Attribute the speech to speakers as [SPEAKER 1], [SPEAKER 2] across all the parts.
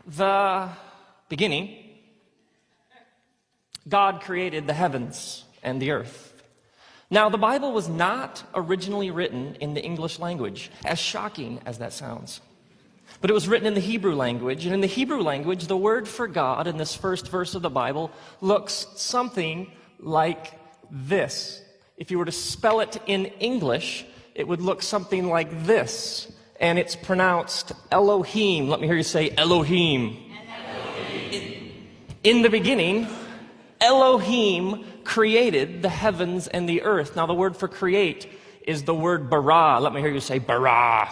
[SPEAKER 1] the beginning, God created the heavens and the earth. Now, the Bible was not originally written in the English language, as shocking as that sounds. But it was written in the Hebrew language, and in the Hebrew language, the word for God in this first verse of the Bible looks something like this. If you were to spell it in English, it would look something like this. And it's pronounced Elohim. Let me hear you say Elohim. In the beginning, Elohim created the heavens and the earth. Now, the word for create is the word bara. Let me hear you say bara.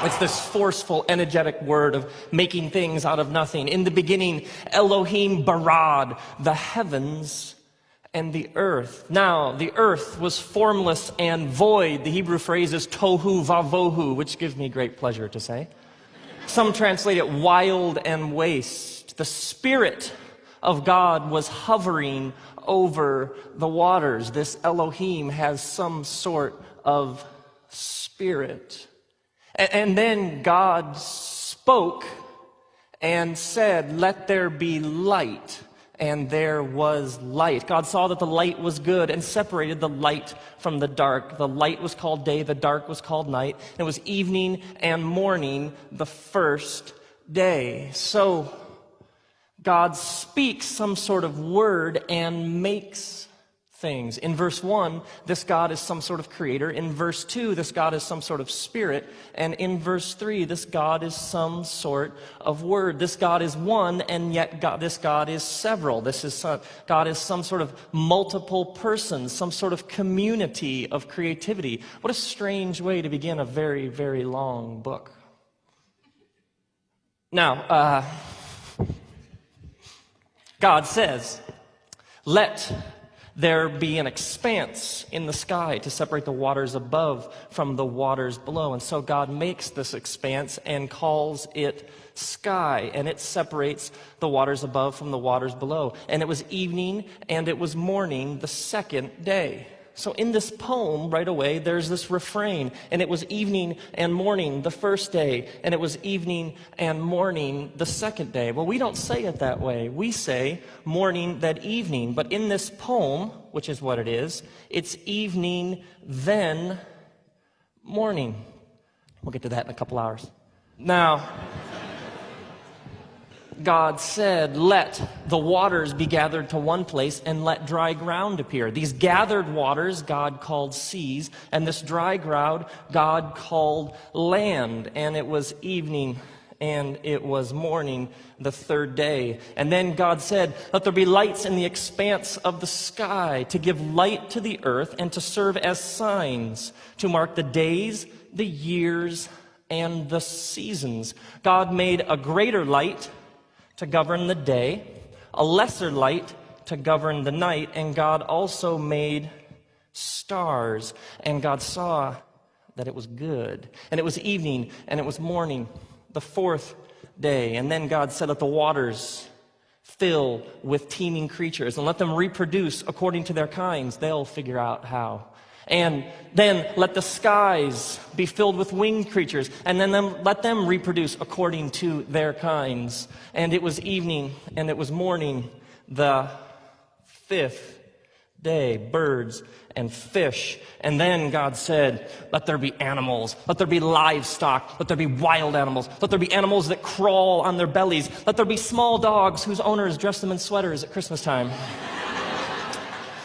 [SPEAKER 1] It's this forceful, energetic word of making things out of nothing. In the beginning, Elohim barad, the heavens and the earth. Now, the earth was formless and void. The Hebrew phrase is tohu vavohu, which gives me great pleasure to say. Some translate it wild and waste. The Spirit of God was hovering over the waters. This Elohim has some sort of spirit. And then God spoke and said, "Let there be light." And there was light. God saw that the light was good and separated the light from the dark. The light was called day, the dark was called night. It was evening and morning the first day. So God speaks some sort of word and makes things. In verse 1, this God is some sort of creator. In verse 2, this God is some sort of spirit. And in verse 3, this God is some sort of word. This God is one, and yet this God is several. God is some sort of multiple persons, some sort of community of creativity. What a strange way to begin a very, very long book. Now, God says, "Let there be an expanse in the sky to separate the waters above from the waters below." And so God makes this expanse and calls it sky, and it separates the waters above from the waters below. And it was evening and it was morning the second day. So in this poem, right away, there's this refrain, and it was evening and morning the first day, and it was evening and morning the second day. Well, we don't say it that way. We say morning, then evening. But in this poem, which is what it is, it's evening, then morning. We'll get to that in a couple hours. Now, God said, "Let the waters be gathered to one place and let dry ground appear." These gathered waters God called seas, and this dry ground God called land. And it was evening and it was morning the third day. And then God said, "Let there be lights in the expanse of the sky to give light to the earth and to serve as signs to mark the days, the years, and the seasons." God made a greater light to govern the day, a lesser light to govern the night, and God also made stars. And God saw that it was good. And it was evening, and it was morning, the fourth day. And then God said, "Let the waters fill with teeming creatures, and let them reproduce according to their kinds." They'll figure out how. And then let the skies be filled with winged creatures, and then let them reproduce according to their kinds. And it was evening, and it was morning, the fifth day, birds and fish. And then God said, "Let there be animals, let there be livestock, let there be wild animals, let there be animals that crawl on their bellies, let there be small dogs whose owners dress them in sweaters at Christmas time."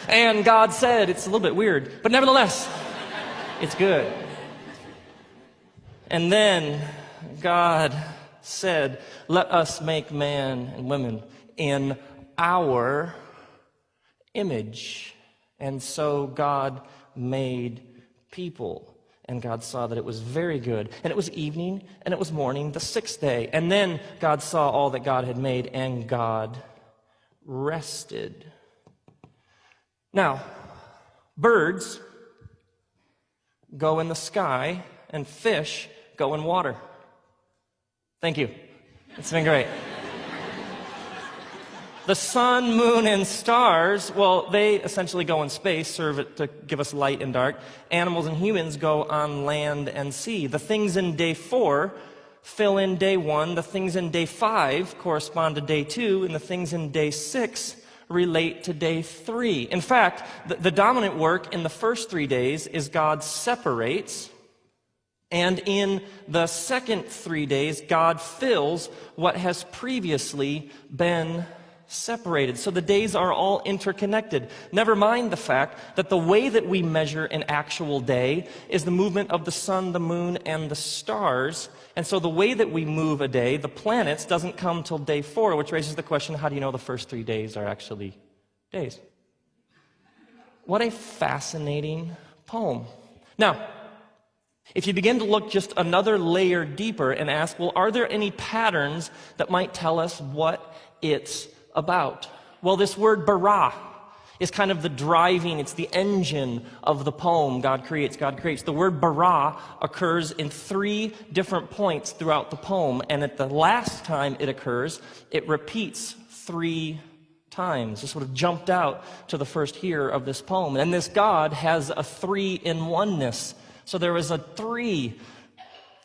[SPEAKER 1] And God said, it's a little bit weird, but nevertheless, it's good. And then God said, "Let us make man and women in our image." And so God made people. And God saw that it was very good. And it was evening, and it was morning, the sixth day. And then God saw all that God had made, and God rested. Now, birds go in the sky, and fish go in water. Thank you. It's been great. The sun, moon, and stars, well, they essentially go in space, serve it to give us light and dark. Animals and humans go on land and sea. The things in day 4 fill in day 1, the things in day 5 correspond to day 2, and the things in day 6 relate to day 3. In fact, the dominant work in the first 3 days is God separates, and in the second 3 days, God fills what has previously been separated. So the days are all interconnected. Never mind the fact that the way that we measure an actual day is the movement of the sun, the moon, and the stars. And so the way that we move a day, the planets, doesn't come till day 4, which raises the question, how do you know the first 3 days are actually days? What a fascinating poem. Now, if you begin to look just another layer deeper and ask, well, are there any patterns that might tell us what it's about? Well, this word bara is kind of the driving, it's the engine of the poem. God creates, God creates. The word bara occurs in 3 different points throughout the poem, and at the last time it occurs, it repeats 3 times. This would have jumped out to the first hearer of this poem. And this God has a 3-in-1-ness. So there is a 3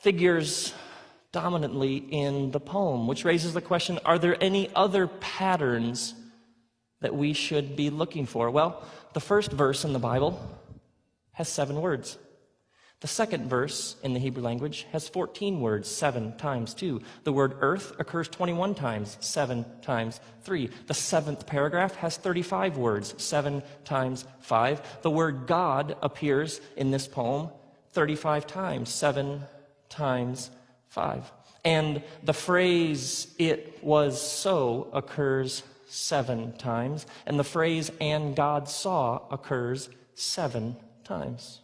[SPEAKER 1] figures dominantly in the poem, which raises the question, are there any other patterns that we should be looking for? Well, the first verse in the Bible has 7 words. The second verse in the Hebrew language has 14 words, 7 times 2. The word earth occurs 21 times, 7 times 3. The 7th paragraph has 35 words, 7 times 5. The word God appears in this poem 35 times, 7 times 5. And the phrase, "it was so," occurs 7 times. And the phrase, "and God saw," occurs 7 times.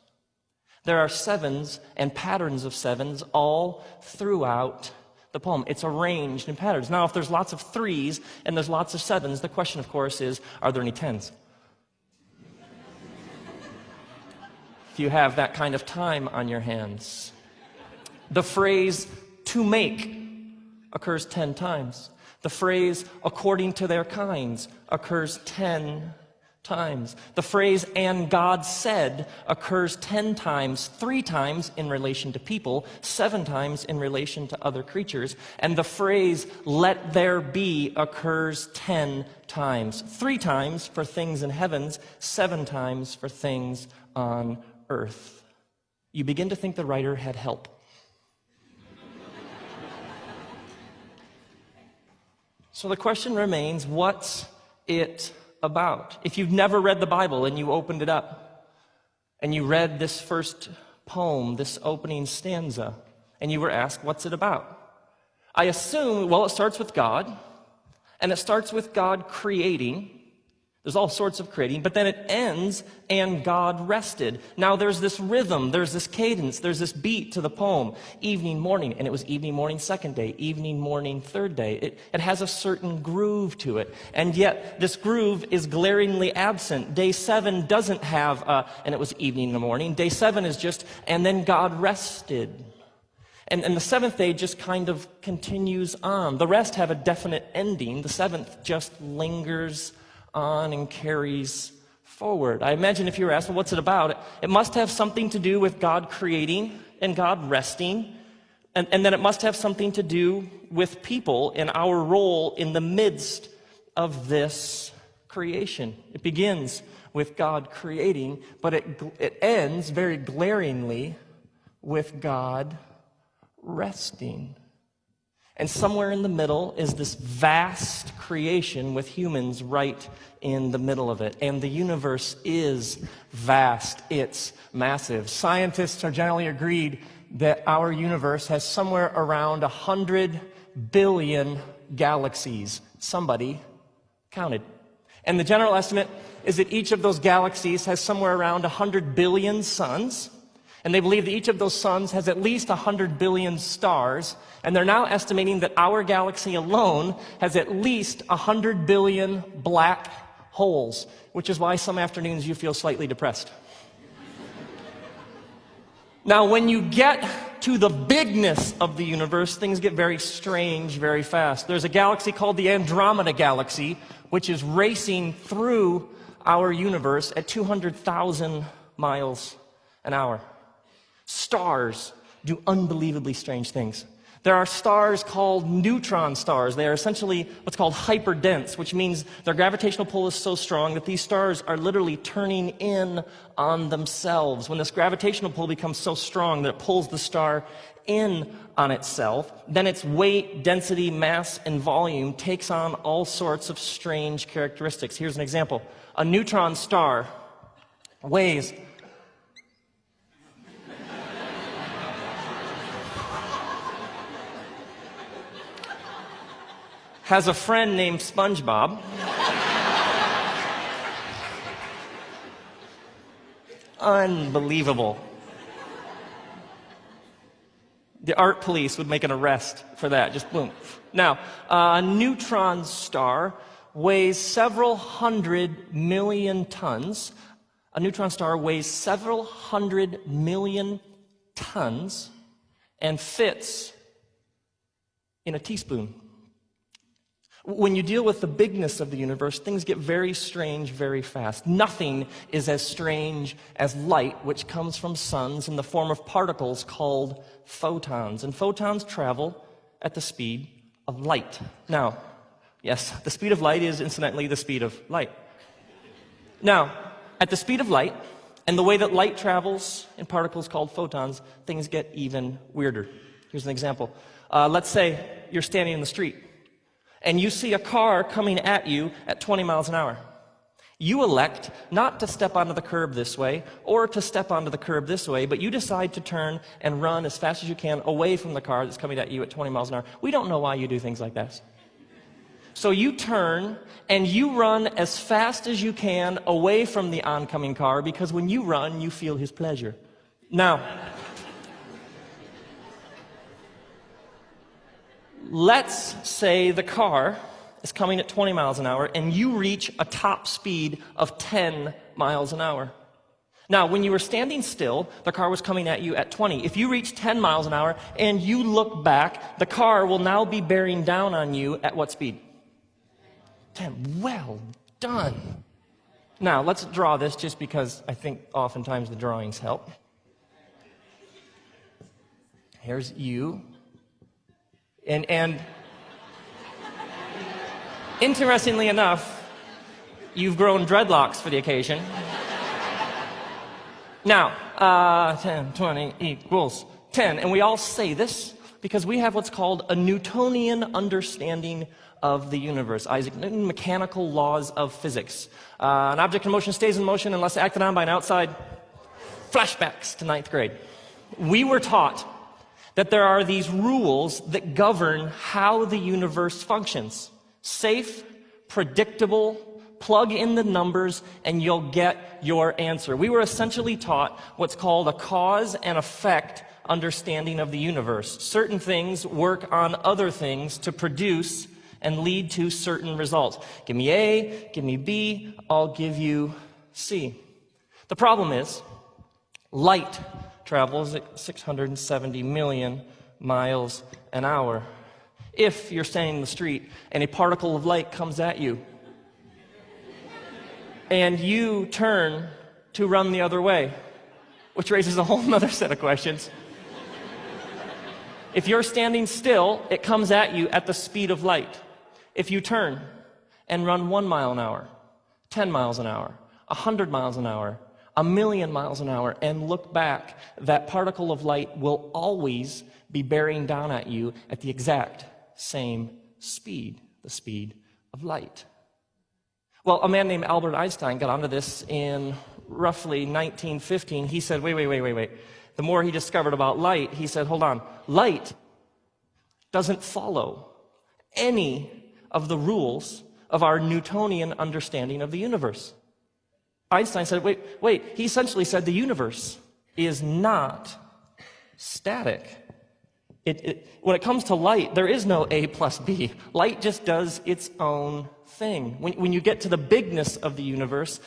[SPEAKER 1] There are 7s and patterns of 7s all throughout the poem. It's arranged in patterns. Now, if there's lots of 3s and there's lots of 7s, the question, of course, is, are there any 10s? If you have that kind of time on your hands. The phrase "to make" occurs 10 times. The phrase "according to their kinds" occurs 10 times. The phrase "and God said" occurs 10 times, 3 times in relation to people, 7 times in relation to other creatures. And the phrase "let there be" occurs 10 times, 3 times for things in heavens, 7 times for things on earth. You begin to think the writer had help. So the question remains, what's it about? If you've never read the Bible and you opened it up and you read this first poem, this opening stanza, and you were asked, what's it about? I assume, well, it starts with God, and it starts with God creating. There's all sorts of creating, but then it ends, "and God rested." Now there's this rhythm, there's this cadence, there's this beat to the poem. Evening, morning, and it was evening, morning, second day, evening, morning, third day. It has a certain groove to it, and yet this groove is glaringly absent. Day 7 doesn't have "and it was evening in the morning." Day 7 is just, "and then God rested." And the 7th day just kind of continues on. The rest have a definite ending. The 7th just lingers on and carries forward. I imagine if you were asked, well, what's it about? It must have something to do with God creating and God resting, and then it must have something to do with people and our role in the midst of this creation. It begins with God creating, but it ends very glaringly with God resting. And somewhere in the middle is this vast creation with humans right in the middle of it. And the universe is vast. It's massive. Scientists are generally agreed that our universe has somewhere around 100 billion galaxies. Somebody counted. And the general estimate is that each of those galaxies has somewhere around 100 billion suns. And they believe that each of those suns has at least 100 billion stars. And they're now estimating that our galaxy alone has at least 100 billion black holes, which is why some afternoons you feel slightly depressed. Now, when you get to the bigness of the universe, things get very strange very fast. There's a galaxy called the Andromeda Galaxy, which is racing through our universe at 200,000 miles an hour. Stars do unbelievably strange things. There are stars called neutron stars. They are essentially what's called hyperdense, which means their gravitational pull is so strong that these stars are literally turning in on themselves. When this gravitational pull becomes so strong that it pulls the star in on itself, then its weight, density, mass, and volume takes on all sorts of strange characteristics. Here's an example. A neutron star weighs has a friend named SpongeBob. Unbelievable. The art police would make an arrest for that, just boom. Now, a neutron star weighs several hundred million tons. A neutron star weighs several hundred million tons and fits in a teaspoon. When you deal with the bigness of the universe, things get very strange very fast. Nothing is as strange as light, which comes from suns in the form of particles called photons. And photons travel at the speed of light. Now, yes, the speed of light is incidentally the speed of light. Now, at the speed of light, and the way that light travels in particles called photons, things get even weirder. Here's an example. Let's say you're standing in the street, and you see a car coming at you at 20 miles an hour. You elect not to step onto the curb this way or to step onto the curb this way, but you decide to turn and run as fast as you can away from the car that's coming at you at 20 miles an hour. We don't know why you do things like this. So you turn and you run as fast as you can away from the oncoming car, because when you run, you feel his pleasure. Now, let's say the car is coming at 20 miles an hour and you reach a top speed of 10 miles an hour. Now, when you were standing still, the car was coming at you at 20. If you reach 10 miles an hour and you look back, the car will now be bearing down on you at what speed? 10. Well done. Now, let's draw this just because I think oftentimes the drawings help. Here's you. And interestingly enough, you've grown dreadlocks for the occasion. Now, 10, 20 equals 10. And we all say this because we have what's called a Newtonian understanding of the universe. Isaac Newton, mechanical laws of physics. An object in motion stays in motion unless acted on by an outside. Flashbacks to 9th grade. We were taught that there are these rules that govern how the universe functions. Safe, predictable, plug in the numbers, and you'll get your answer. We were essentially taught what's called a cause and effect understanding of the universe. Certain things work on other things to produce and lead to certain results. Give me A, give me B, I'll give you C. The problem is, light travels at 670 million miles an hour. If you're standing in the street and a particle of light comes at you and you turn to run the other way, which raises a whole other set of questions. If you're standing still, it comes at you at the speed of light. If you turn and run 1 mile an hour, 10 miles an hour, 100 miles an hour, 1,000,000 miles an hour, and look back, that particle of light will always be bearing down at you at the exact same speed, the speed of light. Well, a man named Albert Einstein got onto this in roughly 1915. He said, wait. The more he discovered about light, he said, hold on, light doesn't follow any of the rules of our Newtonian understanding of the universe. Einstein said, wait. He essentially said the universe is not static. When it comes to light, there is no A plus B. Light just does its own thing. When you get to the bigness of the universe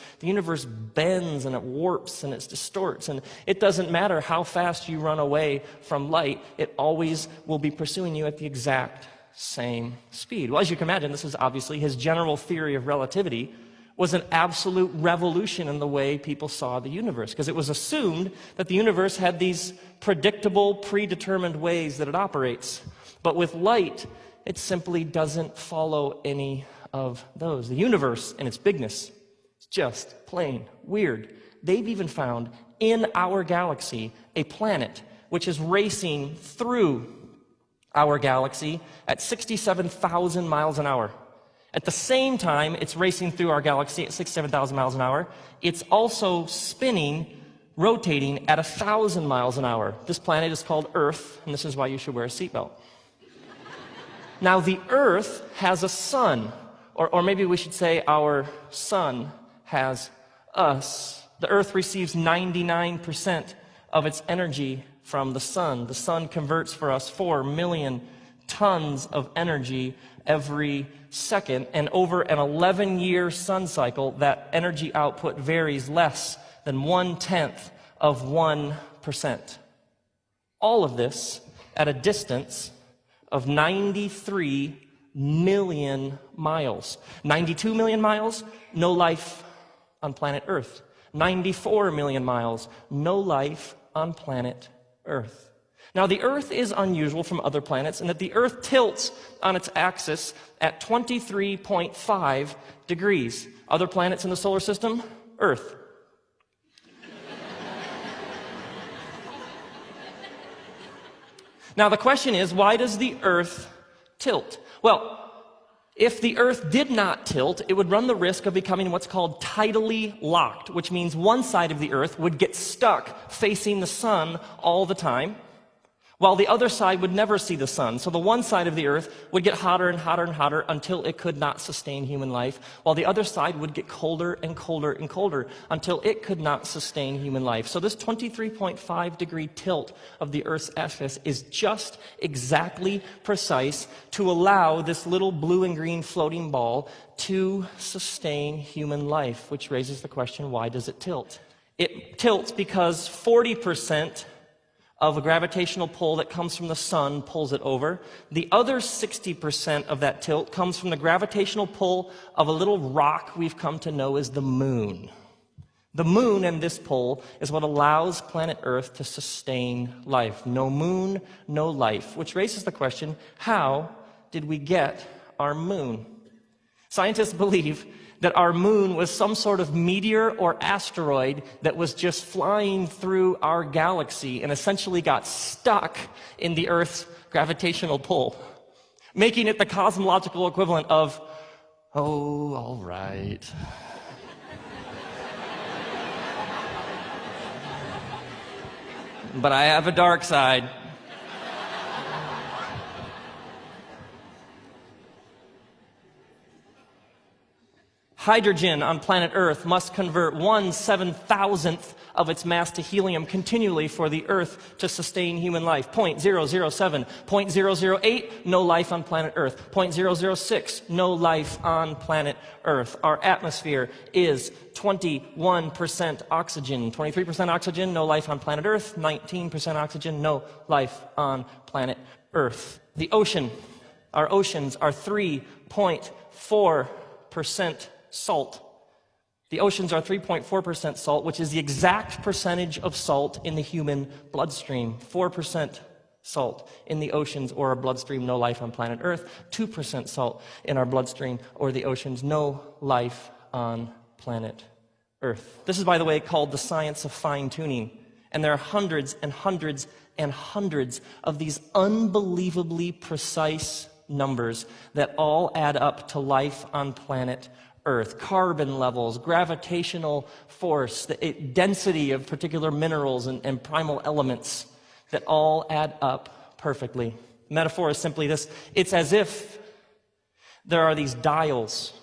[SPEAKER 1] bends and it warps and it distorts. And it doesn't matter how fast you run away from light, it always will be pursuing you at the exact same speed. Well, as you can imagine, this is obviously his general theory of relativity was an absolute revolution in the way people saw the universe, because it was assumed that the universe had these predictable, predetermined ways that it operates. But with light, it simply doesn't follow any of those. The universe and its bigness is just plain weird. They've even found in our galaxy a planet which is racing through our galaxy at 67,000 miles an hour. At the same time it's racing through our galaxy at 67,000 miles an hour, it's also spinning, rotating at 1,000 miles an hour. This planet is called Earth, and this is why you should wear a seatbelt. Now, the Earth has a sun, or maybe we should say our sun has us. The Earth receives 99% of its energy from the sun. The sun converts for us 4 million tons of energy every second, and over an 11-year sun cycle, that energy output varies less than 1/10 of 1%. All of this at a distance of 93 million miles. 92 million miles, no life on planet Earth. 94 million miles, no life on planet Earth. Now, the Earth is unusual from other planets in that the Earth tilts on its axis at 23.5 degrees. Other planets in the solar system? Earth. Now, the question is, why does the Earth tilt? Well, if the Earth did not tilt, it would run the risk of becoming what's called tidally locked, which means one side of the Earth would get stuck facing the sun all the time, while the other side would never see the sun. So the one side of the Earth would get hotter and hotter and hotter until it could not sustain human life, while the other side would get colder and colder and colder until it could not sustain human life. So this 23.5 degree tilt of the Earth's axis is just exactly precise to allow this little blue and green floating ball to sustain human life, which raises the question, why does it tilt? It tilts because 40% of a gravitational pull that comes from the sun pulls it over. The other 60% of that tilt comes from the gravitational pull of a little rock we've come to know as the moon. The moon and this pull is what allows planet Earth to sustain life. No moon, no life, which raises the question, how did we get our moon? Scientists believe that our moon was some sort of meteor or asteroid that was just flying through our galaxy and essentially got stuck in the Earth's gravitational pull, making it the cosmological equivalent of, oh, all right. But I have a dark side. Hydrogen on planet Earth must convert 1/7,000th of its mass to helium continually for the Earth to sustain human life. 0.007, 0.008, no life on planet Earth. 0.006, no life on planet Earth. Our atmosphere is 21% oxygen, 23% oxygen, no life on planet Earth. 19% oxygen, no life on planet Earth. The ocean, our oceans are 3.4% salt. The oceans are 3.4% salt, which is the exact percentage of salt in the human bloodstream. 4% salt in the oceans or our bloodstream, no life on planet Earth. 2% salt in our bloodstream or the oceans, no life on planet Earth. This is, by the way, called the science of fine-tuning. And there are hundreds and hundreds and hundreds of these unbelievably precise numbers that all add up to life on planet Earth. Carbon levels, gravitational force, the density of particular minerals and primal elements that all add up perfectly. The metaphor is simply this. It's as if there are these dials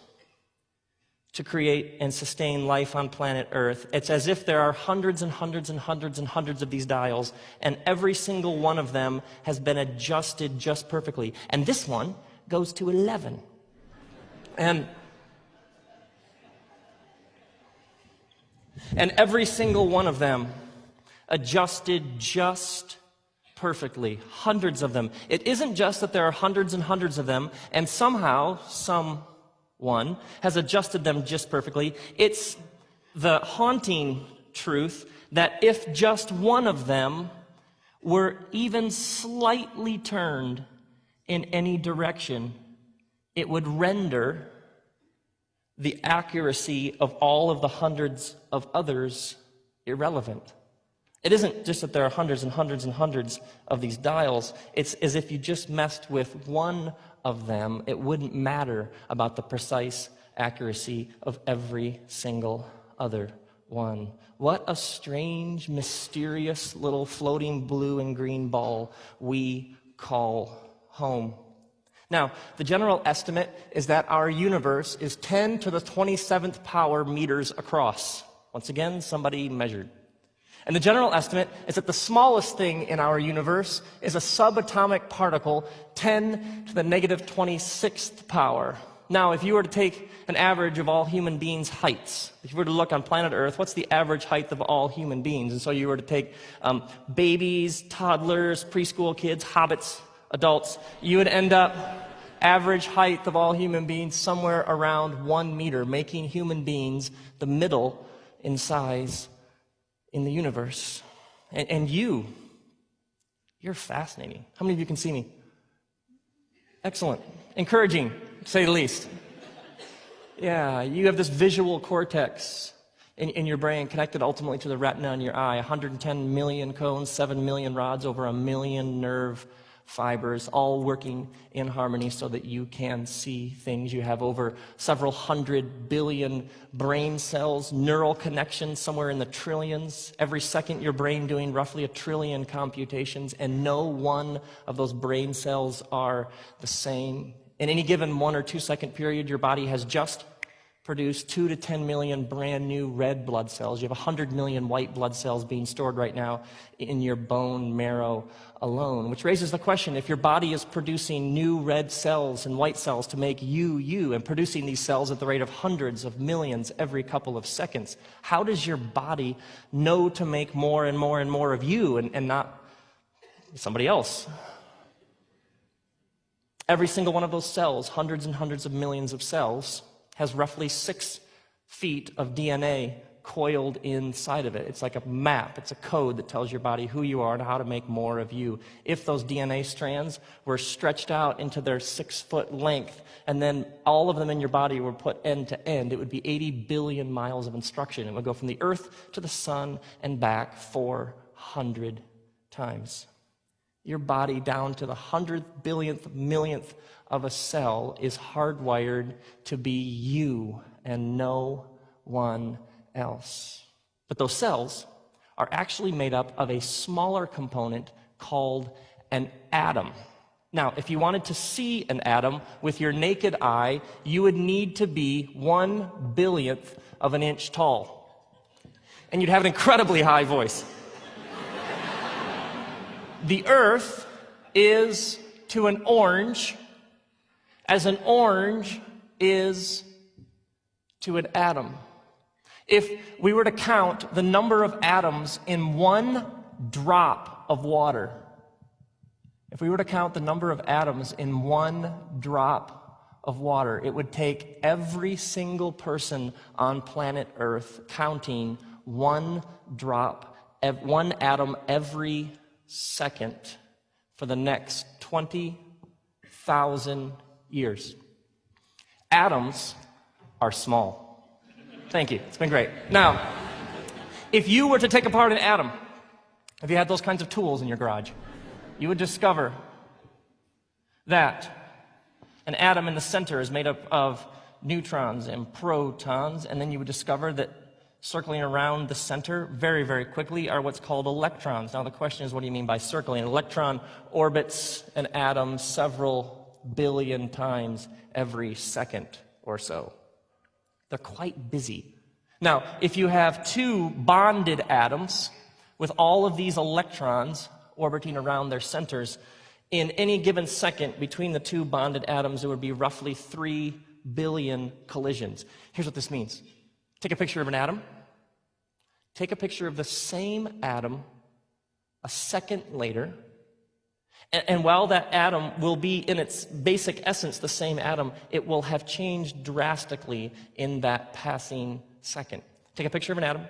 [SPEAKER 1] to create and sustain life on planet Earth. It's as if there are hundreds and hundreds and hundreds and hundreds of these dials, and every single one of them has been adjusted just perfectly. And this one goes to 11. And every single one of them adjusted just perfectly. Hundreds of them. It isn't just that there are hundreds and hundreds of them, and somehow, someone has adjusted them just perfectly. It's the haunting truth that if just one of them were even slightly turned in any direction, it would render the accuracy of all of the hundreds of others irrelevant. It isn't just that there are hundreds and hundreds and hundreds of these dials. It's as if you just messed with one of them. It wouldn't matter about the precise accuracy of every single other one. What a strange, mysterious little floating blue and green ball we call home. Now, the general estimate is that our universe is 10 to the 27th power meters across. Once again, somebody measured. And the general estimate is that the smallest thing in our universe is a subatomic particle, 10 to the negative 26th power. Now, if you were to take an average of all human beings' heights, if you were to look on planet Earth, what's the average height of all human beings? And so you were to take babies, toddlers, preschool kids, hobbits, adults, you would end up average height of all human beings somewhere around 1 meter, making human beings the middle in size in the universe. And you're fascinating. How many of you can see me? Excellent. Encouraging, to say the least. Yeah, you have this visual cortex in your brain connected ultimately to the retina in your eye. 110 million cones, 7 million rods, over 1 million nerve fibers, all working in harmony so that you can see things. You have over several 100 billion brain cells, neural connections somewhere in the trillions. Every second, your brain doing roughly 1 trillion computations, and no one of those brain cells are the same. In any given 1 or 2 second period, your body has just produced 2 to 10 million brand new red blood cells. You have 100 million white blood cells being stored right now in your bone marrow alone, which raises the question, if your body is producing new red cells and white cells to make you, and producing these cells at the rate of hundreds of millions every couple of seconds, how does your body know to make more and more and more of you and not somebody else? Every single one of those cells, hundreds and hundreds of millions of cells, has roughly 6 feet of DNA coiled inside of it. It's like a map. It's a code that tells your body who you are and how to make more of you. If those DNA strands were stretched out into their 6-foot length, and then all of them in your body were put end to end, it would be 80 billion miles of instruction. It would go from the earth to the sun and back 400 times. Your body, down to the 100th, billionth, millionth of a cell, is hardwired to be you and no one else. But those cells are actually made up of a smaller component called an atom. Now, if you wanted to see an atom with your naked eye, you would need to be 1 billionth of an inch tall. And you'd have an incredibly high voice. The earth is to an orange as an orange is to an atom. If we were to count the number of atoms in 1 drop of water, if we were to count the number of atoms in 1 drop of water, it would take every single person on planet Earth counting 1 drop, 1 atom every second for the next 20,000 years. Atoms are small. Thank you. It's been great. Now, if you were to take apart an atom, if you had those kinds of tools in your garage, you would discover that an atom in the center is made up of neutrons and protons, and then you would discover that circling around the center very, very quickly are what's called electrons. Now, the question is, what do you mean by circling? An electron orbits an atom several billion times every second or so. They're quite busy. Now, if you have 2 bonded atoms with all of these electrons orbiting around their centers, in any given second between the 2 bonded atoms, there would be roughly 3 billion collisions. Here's what this means. Take a picture of an atom. Take a picture of the same atom a second later. And while that atom will be in its basic essence the same atom, it will have changed drastically in that passing second. Take a picture of an atom.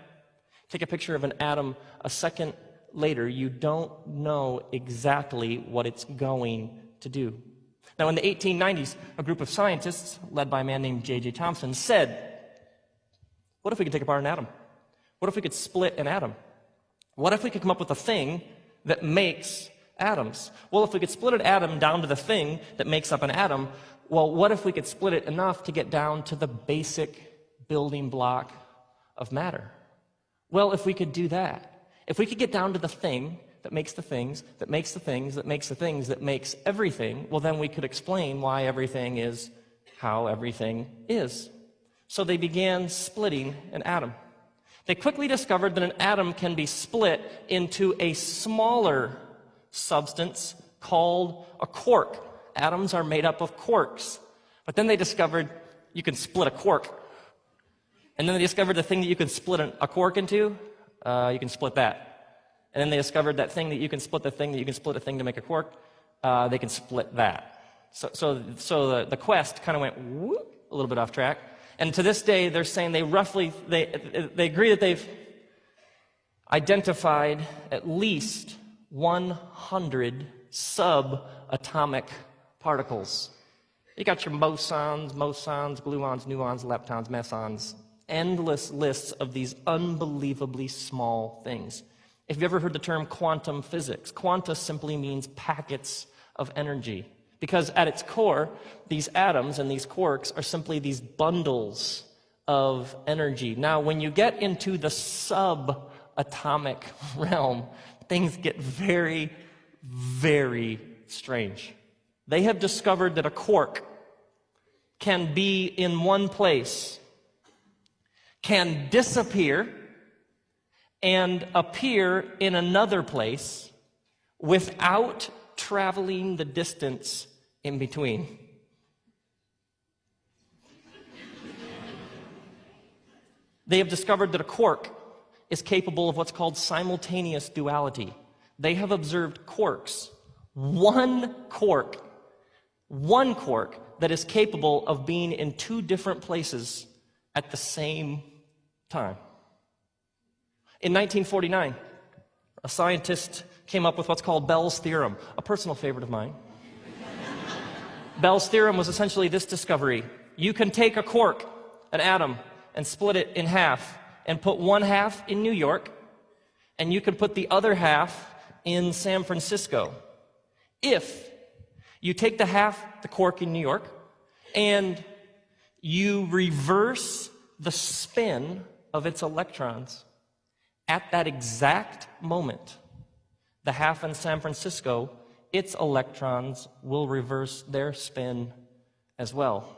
[SPEAKER 1] Take a picture of an atom a second later. You don't know exactly what it's going to do. Now, in the 1890s, a group of scientists, led by a man named J.J. Thomson, said, what if we could take apart an atom? What if we could split an atom? What if we could come up with a thing that makes atoms? Well, if we could split an atom down to the thing that makes up an atom, well, what if we could split it enough to get down to the basic building block of matter? Well, if we could do that, if we could get down to the thing that makes the things, that makes the things, that makes the things, that makes everything, well, then we could explain why everything is how everything is. So they began splitting an atom. They quickly discovered that an atom can be split into a smaller substance called a quark. Atoms are made up of quarks. But then they discovered you can split a quark. And then they discovered the thing that you can split a quark into, you can split that. And then they discovered that thing that you can split the thing that you can split a thing to make a quark, they can split that. So the quest kind of went whoop, a little bit off track. And to this day, they're saying they agree that they've identified at least 100 subatomic particles. You got your bosons, gluons, nuons, leptons, mesons, endless lists of these unbelievably small things. If you've ever heard the term quantum physics, quanta simply means packets of energy. Because at its core, these atoms and these quarks are simply these bundles of energy. Now, when you get into the subatomic realm, things get very, very strange. They have discovered that a quark can be in one place, can disappear, and appear in another place without traveling the distance in between. They have discovered that a quark is capable of what's called simultaneous duality. They have observed quarks, one quark that is capable of being in two different places at the same time. In 1949, a scientist came up with what's called Bell's theorem, a personal favorite of mine. Bell's theorem was essentially this discovery. You can take a quark, an atom, and split it in half, and put one half in New York, and you can put the other half in San Francisco. If you take the quark in New York, and you reverse the spin of its electrons, at that exact moment, the half in San Francisco, its electrons will reverse their spin as well.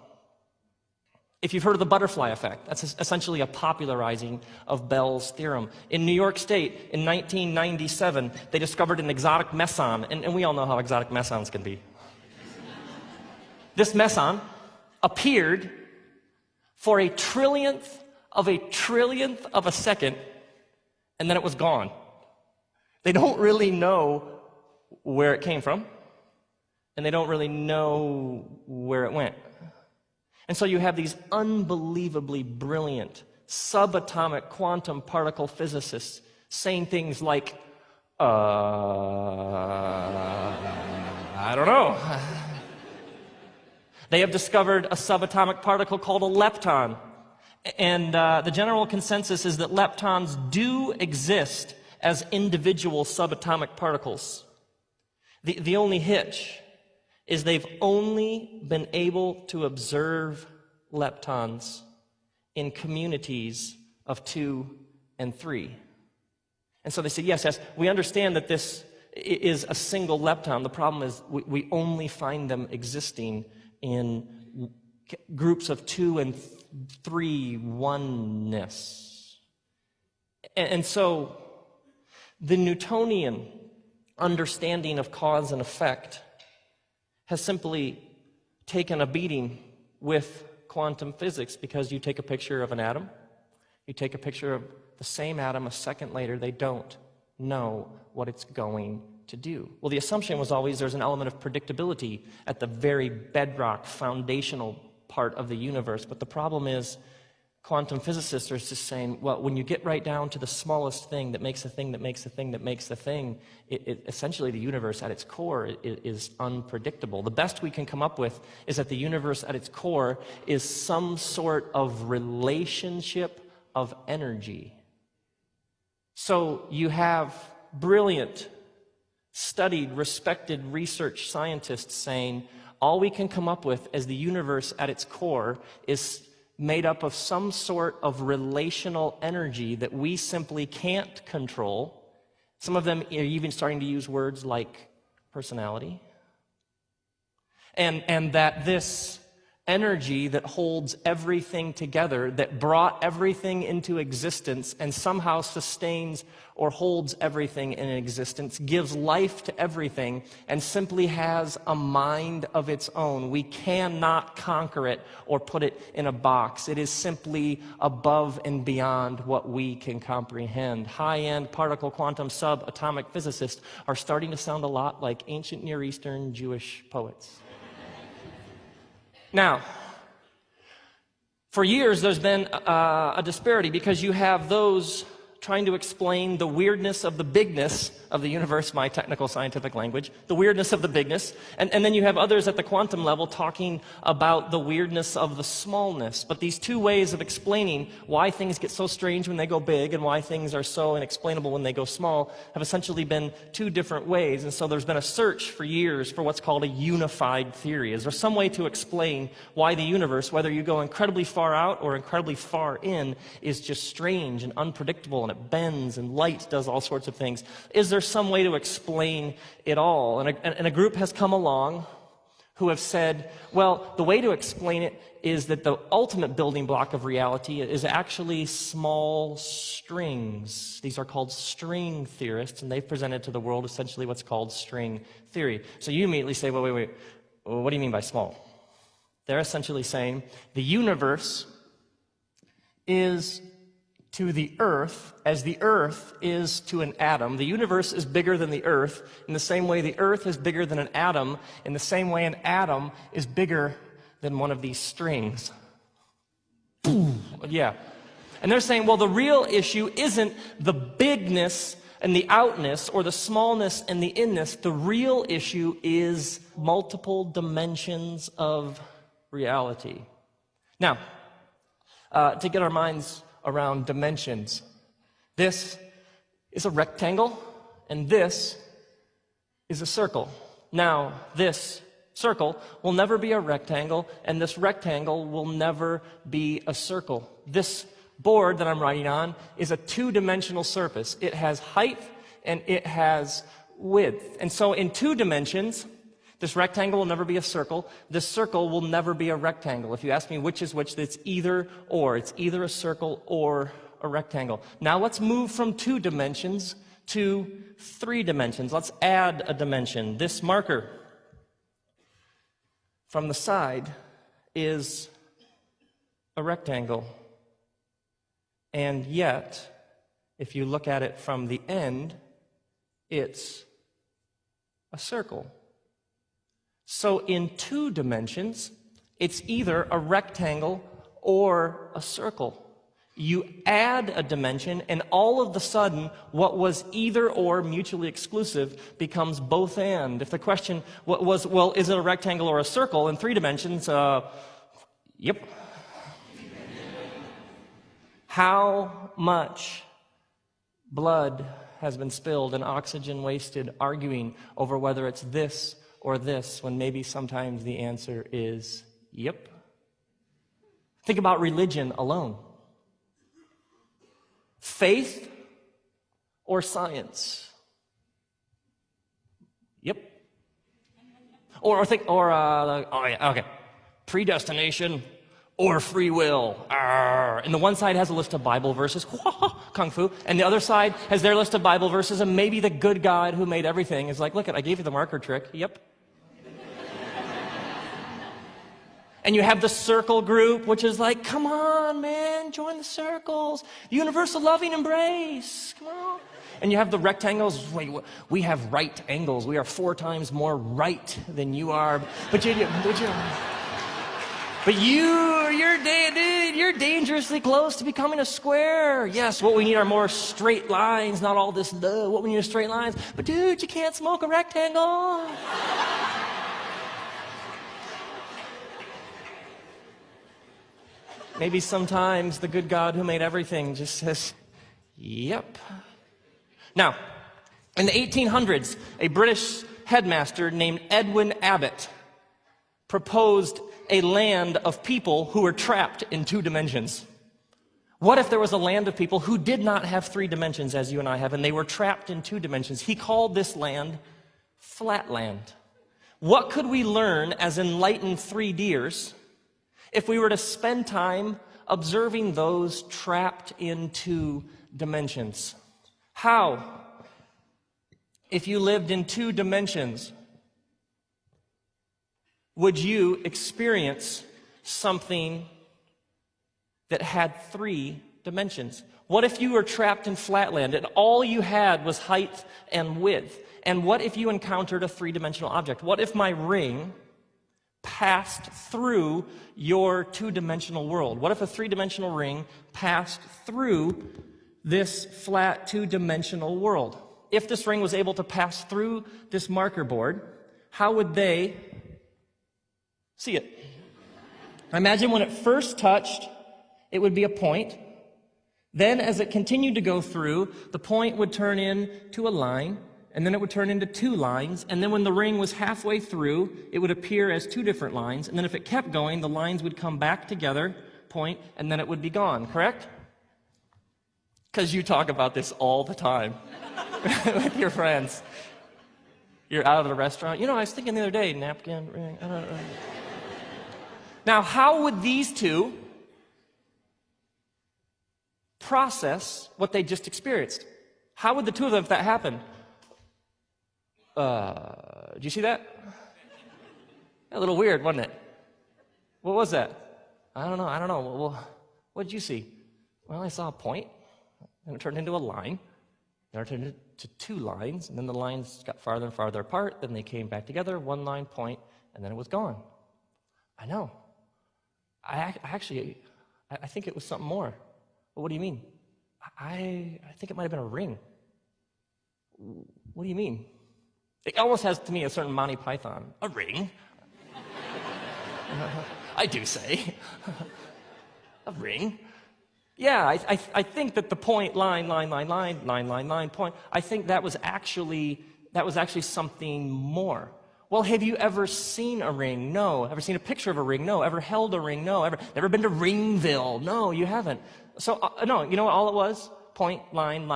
[SPEAKER 1] If you've heard of the butterfly effect, that's essentially a popularizing of Bell's theorem. In New York State, in 1997, they discovered an exotic meson, and we all know how exotic mesons can be. This meson appeared for a trillionth of a second, and then it was gone. They don't really know where it came from, and they don't really know where it went. And so you have these unbelievably brilliant subatomic quantum particle physicists saying things like, I don't know. They have discovered a subatomic particle called a lepton. And the general consensus is that leptons do exist as individual subatomic particles. The only hitch is they've only been able to observe leptons in communities of 2 and 3. And so they say, yes, we understand that this is a single lepton. The problem is we only find them existing in groups of 2 and 3 oneness. And so the Newtonian understanding of cause and effect has simply taken a beating with quantum physics, because you take a picture of an atom, you take a picture of the same atom a second later, they don't know what it's going to do. Well, the assumption was always there's an element of predictability at the very bedrock, foundational part of the universe, but the problem is quantum physicists are just saying, well, when you get right down to the smallest thing that makes a thing that makes a thing that makes a thing, essentially the universe at its core is unpredictable. The best we can come up with is that the universe at its core is some sort of relationship of energy. So you have brilliant, studied, respected research scientists saying, all we can come up with as the universe at its core is made up of some sort of relational energy that we simply can't control. Some of them are even starting to use words like personality. And that this energy that holds everything together, that brought everything into existence and somehow sustains or holds everything in existence, gives life to everything, and simply has a mind of its own. We cannot conquer it or put it in a box. It is simply above and beyond what we can comprehend. High-end particle quantum subatomic physicists are starting to sound a lot like ancient Near Eastern Jewish poets. Now, for years there's been a disparity because you have those trying to explain the weirdness of the bigness of the universe, my technical scientific language, the weirdness of the bigness, and then you have others at the quantum level talking about the weirdness of the smallness. But these two ways of explaining why things get so strange when they go big and why things are so inexplainable when they go small have essentially been two different ways. And so there's been a search for years for what's called a unified theory. Is there some way to explain why the universe, whether you go incredibly far out or incredibly far in, is just strange and unpredictable, and it bends, and light does all sorts of things? Is there some way to explain it all? And a group has come along who have said, well, the way to explain it is that the ultimate building block of reality is actually small strings. These are called string theorists, and they've presented to the world essentially what's called string theory. So you immediately say, well, wait, well, what do you mean by small? They're essentially saying the universe is to the earth as the earth is to an atom. The universe is bigger than the earth in the same way the earth is bigger than an atom, in the same way an atom is bigger than one of these strings. Yeah. And they're saying, well, the real issue isn't the bigness and the outness or the smallness and the inness. The real issue is multiple dimensions of reality. Now, to get our minds around dimensions, this is a rectangle and this is a circle. Now, this circle will never be a rectangle, and this rectangle will never be a circle. This board that I'm writing on is a two-dimensional surface. It has height and it has width. And so in two dimensions, this rectangle will never be a circle. This circle will never be a rectangle. If you ask me which is which, it's either or. It's either a circle or a rectangle. Now let's move from 2 dimensions to 3 dimensions. Let's add a dimension. This marker from the side is a rectangle. And yet, if you look at it from the end, it's a circle. So in 2 dimensions, it's either a rectangle or a circle. You add a dimension, and all of a sudden, what was either or mutually exclusive becomes both and. If the question was, well, is it a rectangle or a circle in 3 dimensions? Yep. How much blood has been spilled and oxygen wasted arguing over whether it's this or this, when maybe sometimes the answer is yep? Think about religion alone. Faith or science? Yep. Predestination or free will. And the one side has a list of Bible verses, kung fu, and the other side has their list of Bible verses, and maybe the good God who made everything is like, look, I gave you the marker trick. Yep. And you have the circle group, which is like, come on, man, join the circles. Universal loving embrace. Come on. And you have the rectangles. Wait, we have right angles. We are 4 times more right than you are. But you But you're dangerously close to becoming a square. Yes, what we need are more straight lines, not all this, what we need are straight lines. But dude, you can't smoke a rectangle. Maybe sometimes the good God who made everything just says, yep. Now, in the 1800s, a British headmaster named Edwin Abbott proposed a land of people who were trapped in 2 dimensions. What if there was a land of people who did not have 3 dimensions as you and I have, and they were trapped in 2 dimensions? He called this land Flatland. What could we learn as enlightened 3Ders if we were to spend time observing those trapped in 2 dimensions? How, if you lived in 2 dimensions, would you experience something that had 3 dimensions? What if you were trapped in Flatland and all you had was height and width? And what if you encountered a 3-dimensional object? What if my ring passed through your 2-dimensional world? What if a 3-dimensional ring passed through this flat 2-dimensional world? If this ring was able to pass through this marker board, how would they see it? Imagine when it first touched, it would be a point. Then as it continued to go through, the point would turn into a line, and then it would turn into 2 lines, and then when the ring was halfway through, it would appear as 2 different lines, and then if it kept going, the lines would come back together, point, and then it would be gone, correct? Because you talk about this all the time with your friends. You're out of the restaurant. You know, I was thinking the other day, napkin, ring, I don't know. Now, how would these 2 process what they just experienced? How would the 2 of them, if that happened? Did you see that? A little weird, wasn't it? What was that? I don't know. Well, what did you see? Well, I saw a point, and it turned into a line, then it turned into 2 lines, and then the lines got farther and farther apart, then they came back together, 1 line, point, and then it was gone. I know. I think it was something more. Well, what do you mean? I think it might have been a ring. What do you mean? It almost has, to me, a certain Monty Python. A ring? I do say. A ring? Yeah, I think that the point, line, point, I think that was actually something more. Well, have you ever seen a ring? No. Ever seen a picture of a ring? No. Ever held a ring? No. Never been to Ringville? No, you haven't. So, no, you know what all it was? Point, line.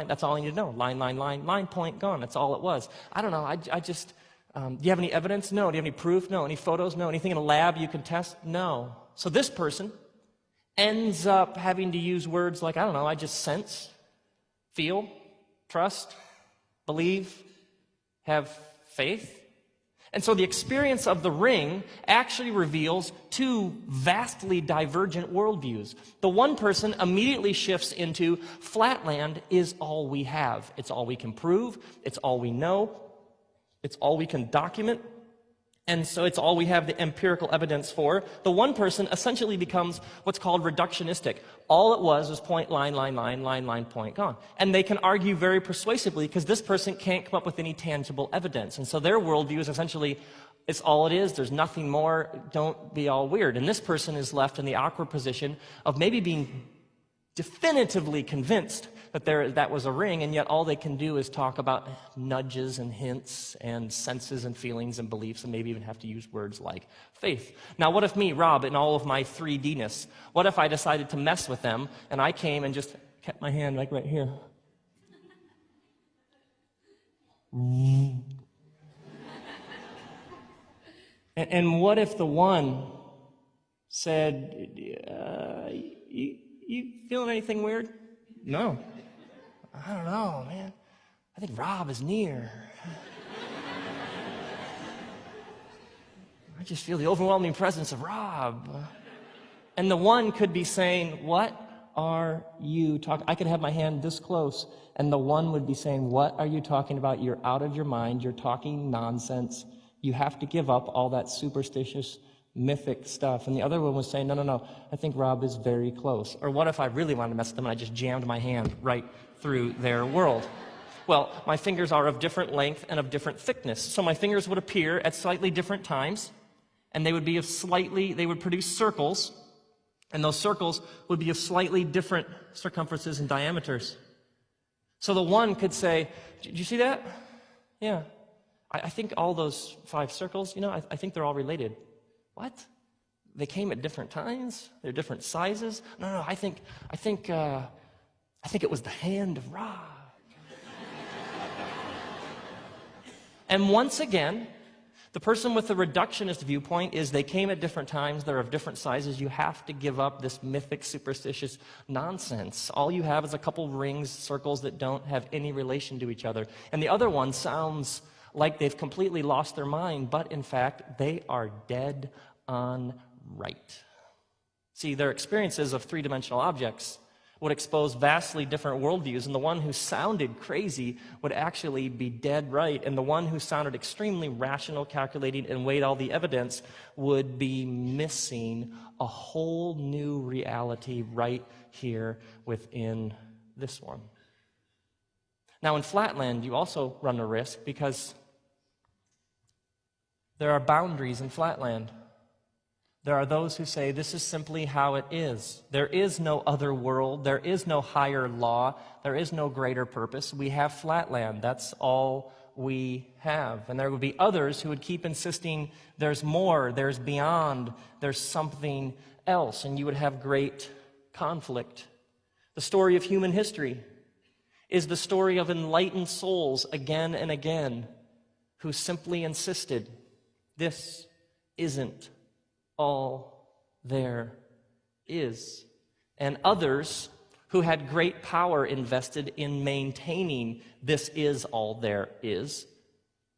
[SPEAKER 1] That's all you need to know. Line, point, gone. That's all it was. I don't know. I just, do you have any evidence? No. Do you have any proof? No. Any photos? No. Anything in a lab you can test? No. So this person ends up having to use words like, I don't know, I just sense, feel, trust, believe, have faith. And so the experience of the ring actually reveals 2 vastly divergent worldviews. The one person immediately shifts into Flatland is all we have. It's all we can prove. It's all we know. It's all we can document. And so it's all we have the empirical evidence for. The one person essentially becomes what's called reductionistic. All it was point, line, point, gone. And they can argue very persuasively because this person can't come up with any tangible evidence. And so their worldview is essentially, it's all it is, there's nothing more, don't be all weird. And this person is left in the awkward position of maybe being definitively convinced that that was a ring, and yet all they can do is talk about nudges and hints and senses and feelings and beliefs and maybe even have to use words like faith. Now, what if me, Rob, in all of my 3D-ness, what if I decided to mess with them and I came and just kept my hand like right here? And what if the one said, you feeling anything weird? No. I don't know, man. I think Rob is near. I just feel the overwhelming presence of Rob. And the one could be saying, what are you talking? I could have my hand this close, and the one would be saying, what are you talking about? You're out of your mind. You're talking nonsense. You have to give up all that superstitious mythic stuff. And the other one was saying, no, I think Rob is very close. Or what if I really wanted to mess with them and I just jammed my hand right through their world? Well, my fingers are of different length and of different thickness. So my fingers would appear at slightly different times, and they would produce circles, and those circles would be of slightly different circumferences and diameters. So the one could say, did you see that? Yeah. I think all those 5 circles, I think they're all related. What? They came at different times? They're different sizes? No, I think it was the hand of Ra. And once again, the person with the reductionist viewpoint is they came at different times, they're of different sizes. You have to give up this mythic, superstitious nonsense. All you have is a couple rings, circles that don't have any relation to each other. And the other one sounds like they've completely lost their mind, but in fact, they are dead on right. See, their experiences of three-dimensional objects would expose vastly different worldviews, and the one who sounded crazy would actually be dead right, and the one who sounded extremely rational, calculating, and weighed all the evidence would be missing a whole new reality right here within this one. Now, in Flatland, you also run a risk because there are boundaries in Flatland. There are those who say this is simply how it is. There is no other world. There is no higher law. There is no greater purpose. We have Flatland. That's all we have. And there would be others who would keep insisting there's more, there's beyond, there's something else. And you would have great conflict. The story of human history is the story of enlightened souls again and again who simply insisted this isn't all there is. And others who had great power invested in maintaining this is all there is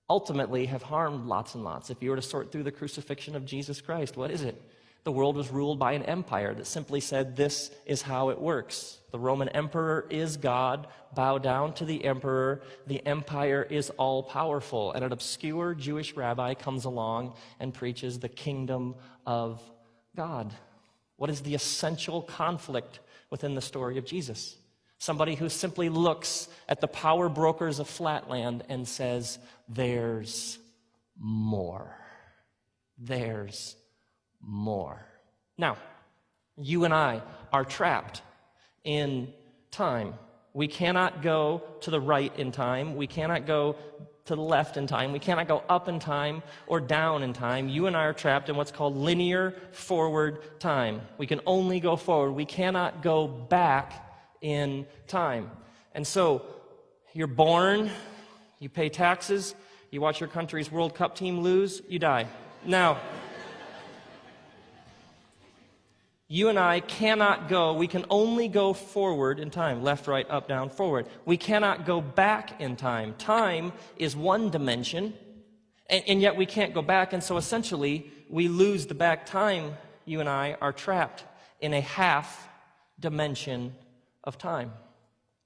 [SPEAKER 1] ultimately have harmed lots and lots. If you were to sort through the crucifixion of Jesus Christ, what is it? The world was ruled by an empire that simply said this is how it works. The Roman emperor is God. Bow down to the emperor. The empire is all-powerful. And an obscure Jewish rabbi comes along and preaches the kingdom of God. What is the essential conflict within the story of Jesus? Somebody who simply looks at the power brokers of Flatland and says, there's more. There's more. Now, you and I are trapped in time. We cannot go to the right in time. We cannot go to the left in time. We cannot go up in time or down in time. You and I are trapped in what's called linear forward time. We can only go forward. We cannot go back in time. And so, you're born, you pay taxes, you watch your country's World Cup team lose, you die. Now, you and I cannot go, we can only go forward in time, left, right, up, down, forward. We cannot go back in time. Time is one dimension, and yet we can't go back, and so essentially we lose the back. Time, you and I are trapped in a half dimension of time.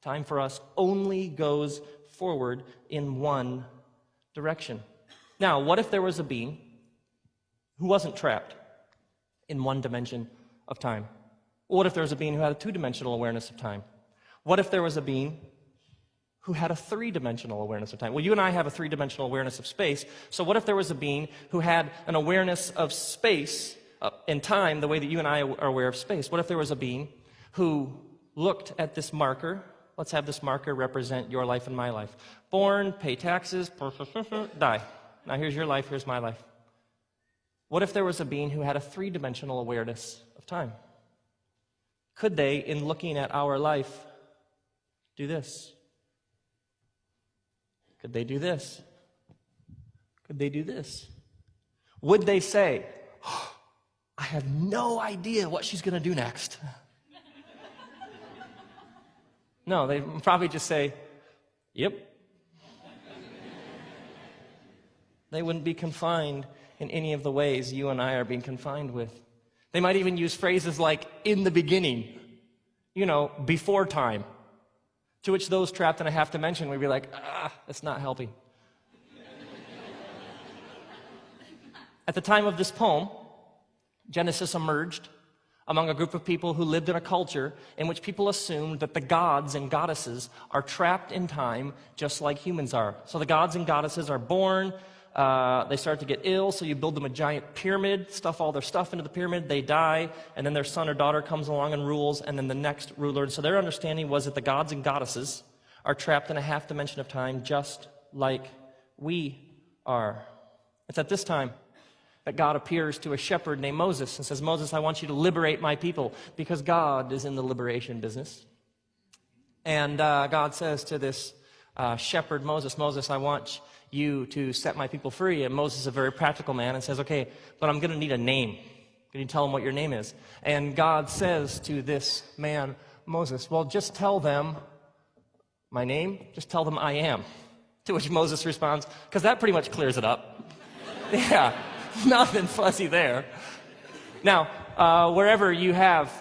[SPEAKER 1] Time for us only goes forward in one direction. Now, what if there was a being who wasn't trapped in one dimension of time? What if there was a being who had a two-dimensional awareness of time? What if there was a being who had a three-dimensional awareness of time? Well, you and I have a three-dimensional awareness of space, so what if there was a being who had an awareness of space and time the way that you and I are aware of space? What if there was a being who looked at this marker? Let's have this marker represent your life and my life. Born, pay taxes, die. Now here's your life, here's my life. What if there was a being who had a three-dimensional awareness of time? Could they, in looking at our life, do this? Could they do this? Could they do this? Would they say, oh, I have no idea what she's going to do next? No, they'd probably just say, yep. They wouldn't be confined in any of the ways you and I are being confined with. They might even use phrases like, in the beginning, before time, to which those trapped in a half dimension would be like, that's not helping. At the time of this poem, Genesis emerged among a group of people who lived in a culture in which people assumed that the gods and goddesses are trapped in time just like humans are. So the gods and goddesses are born, they start to get ill, so you build them a giant pyramid, stuff all their stuff into the pyramid, they die, and then their son or daughter comes along and rules, and then the next ruler. And so their understanding was that the gods and goddesses are trapped in a half dimension of time just like we are. It's at this time that God appears to a shepherd named Moses and says, Moses, I want you to liberate my people, because God is in the liberation business. And God says to this shepherd, Moses, I want you to set my people free. And Moses is a very practical man and says, okay, but I'm going to need a name. Can you tell them what your name is? And God says to this man, Moses, well, just tell them my name. Just tell them I am. To which Moses responds, because that pretty much clears it up. Yeah. Nothing fuzzy there. Now, wherever you have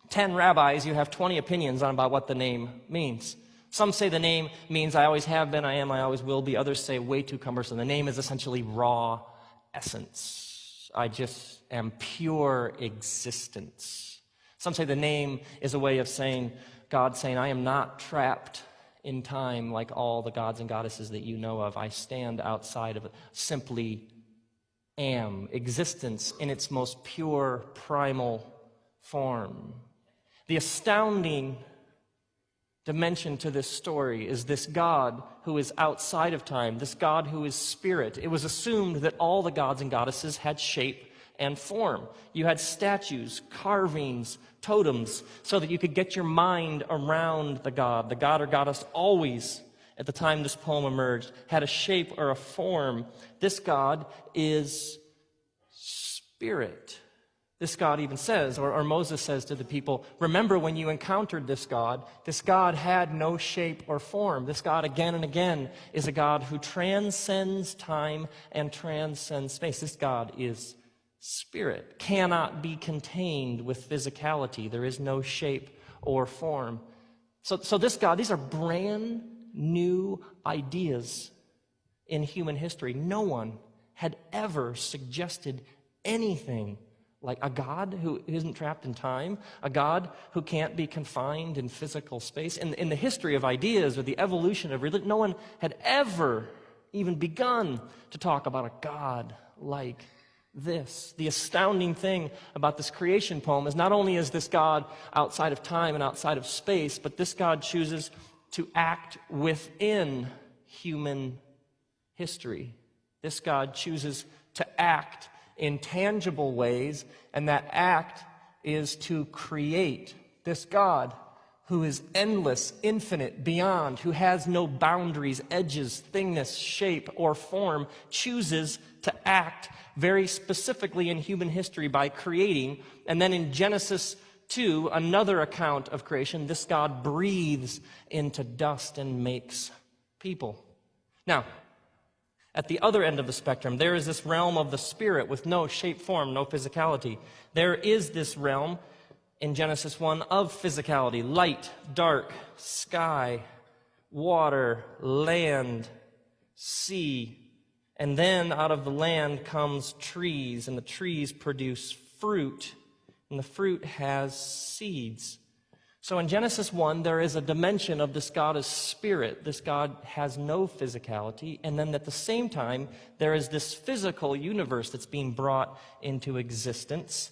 [SPEAKER 1] 10 rabbis, you have 20 opinions on about what the name means. Some say the name means I always have been, I am, I always will be. Others say way too cumbersome. The name is essentially raw essence. I just am pure existence. Some say the name is a way of saying, God saying, I am not trapped in time like all the gods and goddesses that you know of. I stand outside of it, simply am, existence in its most pure, primal form. The astounding dimension to this story is this God who is outside of time, this God who is spirit. It was assumed that all the gods and goddesses had shape and form. You had statues, carvings, totems, so that you could get your mind around the God. The god or goddess always, at the time this poem emerged, had a shape or a form. This God is spirit. This God even says, or Moses says to the people, remember when you encountered this God had no shape or form. This God again and again is a God who transcends time and transcends space. This God is spirit, cannot be contained with physicality. There is no shape or form. So this God, these are brand new ideas in human history. No one had ever suggested anything like a God who isn't trapped in time, a God who can't be confined in physical space. In the history of ideas or the evolution of religion, no one had ever even begun to talk about a God like this. The astounding thing about this creation poem is not only is this God outside of time and outside of space, but this God chooses to act within human history. This God chooses to act in tangible ways, and that act is to create. This God who is endless, infinite, beyond, who has no boundaries, edges, thingness, shape, or form, chooses to act very specifically in human history by creating. And then in Genesis 2, another account of creation, this God breathes into dust and makes people. Now, at the other end of the spectrum, there is this realm of the spirit with no shape, form, no physicality. There is this realm in Genesis 1 of physicality: light, dark, sky, water, land, sea. And then out of the land comes trees, and the trees produce fruit, and the fruit has seeds. So in Genesis 1, there is a dimension of this God as spirit. This God has no physicality. And then at the same time, there is this physical universe that's being brought into existence.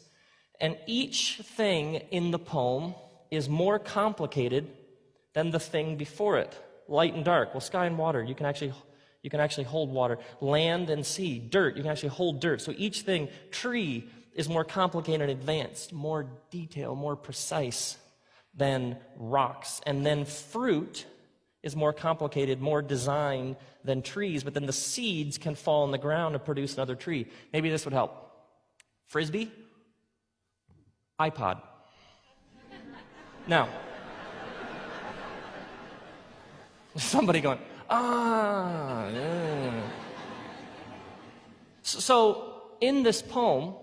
[SPEAKER 1] And each thing in the poem is more complicated than the thing before it. Light and dark. Well, sky and water, you can actually hold water. Land and sea, dirt, you can actually hold dirt. So each thing, tree, is more complicated and advanced, more detailed, more precise than rocks. And then fruit is more complicated, more designed than trees, but then the seeds can fall on the ground and produce another tree. Maybe this would help. Frisbee, iPod. Now, somebody going, yeah. So in this poem,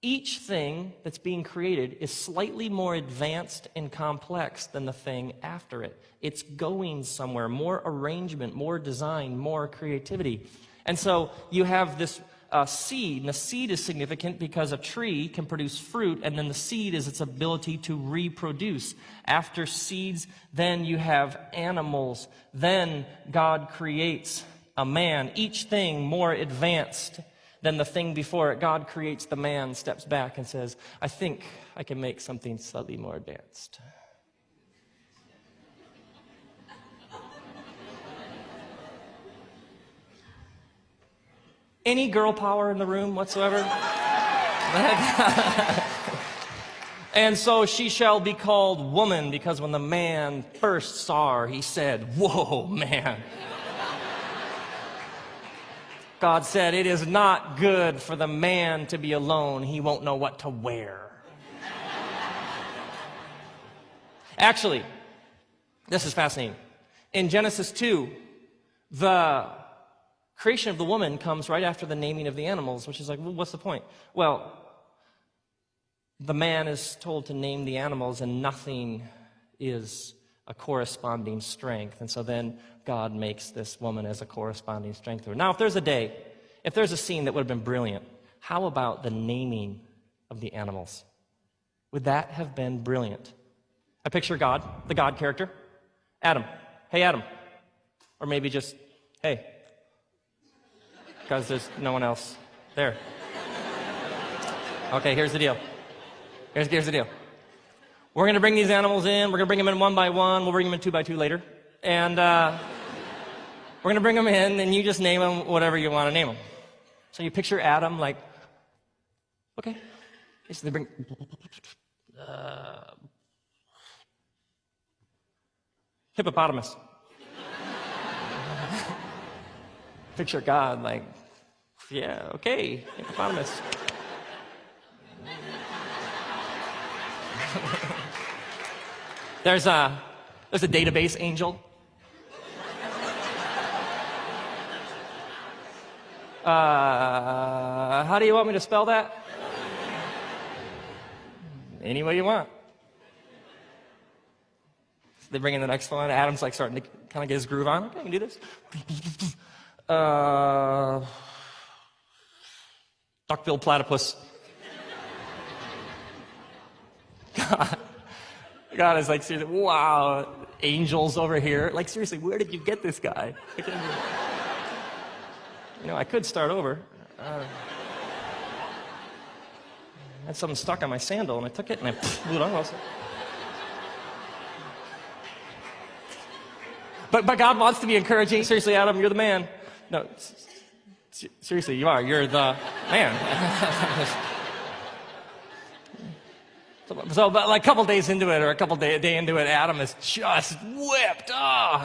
[SPEAKER 1] each thing that's being created is slightly more advanced and complex than the thing after it. It's going somewhere, more arrangement, more design, more creativity. And so you have this seed. And the seed is significant because a tree can produce fruit, and then the seed is its ability to reproduce. After seeds, then you have animals. Then God creates a man, each thing more advanced than the thing before it. God creates the man, steps back and says, I think I can make something slightly more advanced. Any girl power in the room whatsoever? And so she shall be called woman, because when the man first saw her, he said, whoa, man. God said, it is not good for the man to be alone. He won't know what to wear. Actually, this is fascinating. In Genesis 2, the creation of the woman comes right after the naming of the animals, which is like, well, what's the point? Well, the man is told to name the animals, and nothing is a corresponding strength. And so then God makes this woman as a corresponding strength to her. Now, if there's a scene that would have been brilliant, how about the naming of the animals? Would that have been brilliant? I picture God, the God character. Adam. Hey, Adam. Or maybe just, hey. Because there's no one else there. Okay, here's the deal. Here's the deal. We're going to bring these animals in. We're going to bring them in one by one. We'll bring them in two by two later. And we're going to bring them in, and you just name them whatever you want to name them. So you picture Adam like, okay. So they bring... hippopotamus. Picture God like, yeah, okay, hippopotamus. There's a database angel. How do you want me to spell that? Any way you want. So they bring in the next one. Adam's like starting to kind of get his groove on. Okay, I can do this. Duck-billed platypus. God is like, seriously, wow, angels over here. Like, seriously, where did you get this guy? I could start over. I had something stuck on my sandal, and I took it, and I blew it off. But God wants to be encouraging. Seriously, Adam, you're the man. No, seriously, you are. You're the man. So but like a couple days into it, or a couple day into it, Adam is just whipped.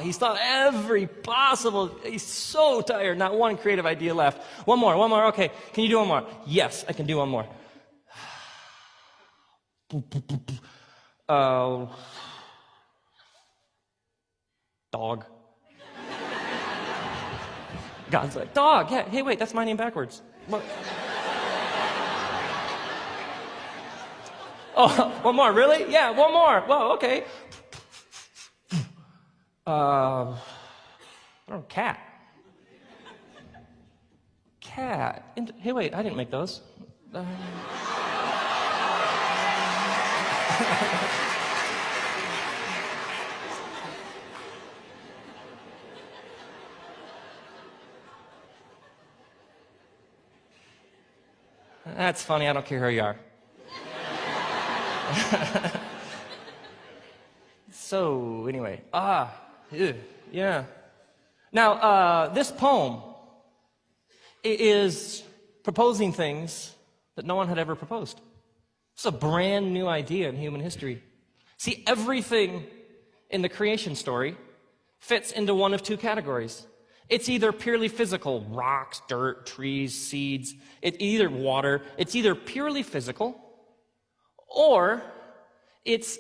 [SPEAKER 1] He's thought every possible. He's so tired. Not one creative idea left. One more. Okay, can you do one more? Yes, I can do one more. Dog. God's like, dog. Yeah. Hey, wait, that's my name backwards. What? Oh, one more, really? Yeah, one more. Whoa, okay. Cat. Cat. Hey, wait, I didn't make those. That's funny. I don't care who you are. So, anyway. Yeah. Now, this poem is proposing things that no one had ever proposed. It's a brand new idea in human history. See, everything in the creation story fits into one of two categories. It's either purely physical, rocks, dirt, trees, seeds. It's either water. It's either purely physical, or it's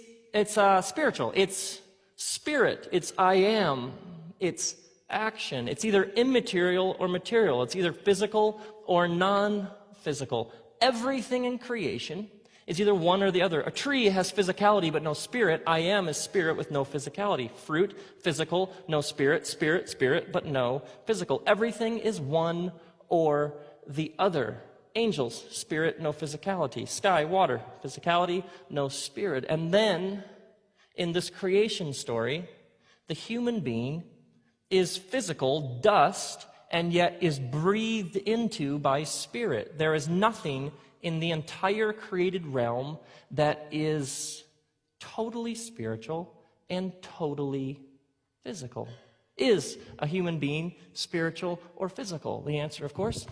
[SPEAKER 1] spiritual. It's spirit. It's I am. It's action. It's either immaterial or material. It's either physical or non-physical. Everything in creation is either one or the other. A tree has physicality but no spirit. I am is spirit with no physicality. Fruit, physical, no spirit. Spirit, but no physical. Everything is one or the other. Angels, spirit, no physicality. Sky, water, physicality, no spirit. And then, in this creation story, the human being is physical, dust, and yet is breathed into by spirit. There is nothing in the entire created realm that is totally spiritual and totally physical. Is a human being spiritual or physical? The answer, of course,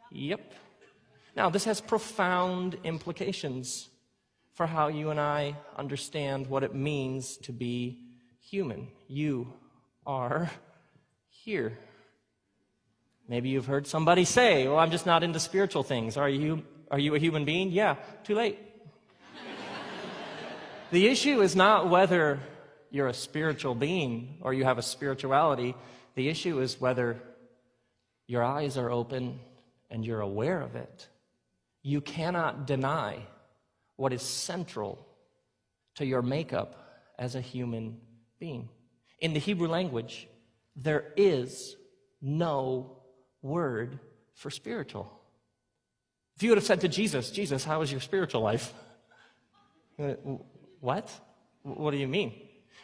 [SPEAKER 1] yep. Now, this has profound implications for how you and I understand what it means to be human. You are here. Maybe you've heard somebody say, well, I'm just not into spiritual things. Are you a human being? Yeah, too late. The issue is not whether you're a spiritual being or you have a spirituality. The issue is whether your eyes are open and you're aware of it. You cannot deny what is central to your makeup as a human being. In the Hebrew language, there is no word for spiritual. If you would have said to Jesus, Jesus, how is your spiritual life? What? What do you mean?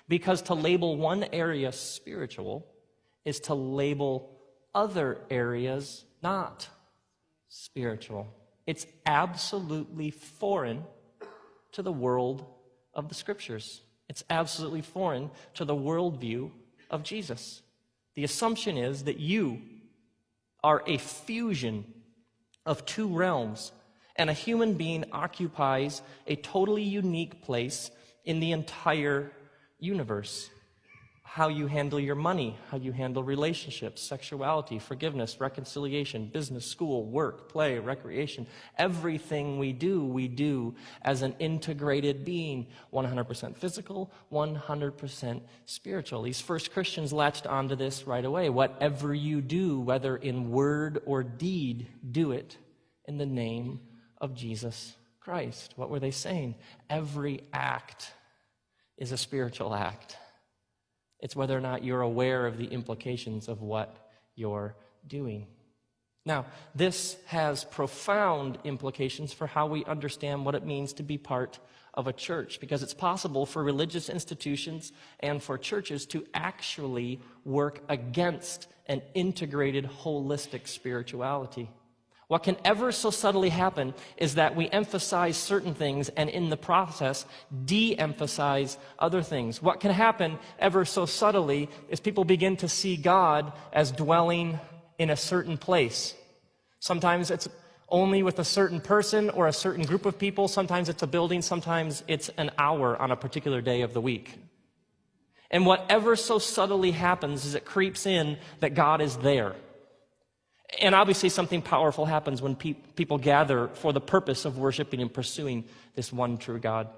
[SPEAKER 1] Because to label one area spiritual is to label other areas not spiritual. It's absolutely foreign to the world of the Scriptures. It's absolutely foreign to the worldview of Jesus. The assumption is that you are a fusion of two realms, and a human being occupies a totally unique place in the entire universe. How you handle your money, how you handle relationships, sexuality, forgiveness, reconciliation, business, school, work, play, recreation. Everything we do as an integrated being, 100% physical, 100% spiritual. These first Christians latched onto this right away. Whatever you do, whether in word or deed, do it in the name of Jesus Christ. What were they saying? Every act is a spiritual act. It's whether or not you're aware of the implications of what you're doing. Now, this has profound implications for how we understand what it means to be part of a church, because it's possible for religious institutions and for churches to actually work against an integrated, holistic spirituality. What can ever so subtly happen is that we emphasize certain things and in the process de-emphasize other things. What can happen ever so subtly is people begin to see God as dwelling in a certain place. Sometimes it's only with a certain person or a certain group of people. Sometimes it's a building. Sometimes it's an hour on a particular day of the week. And whatever so subtly happens is it creeps in that God is there. And obviously something powerful happens when people gather for the purpose of worshiping and pursuing this one true God.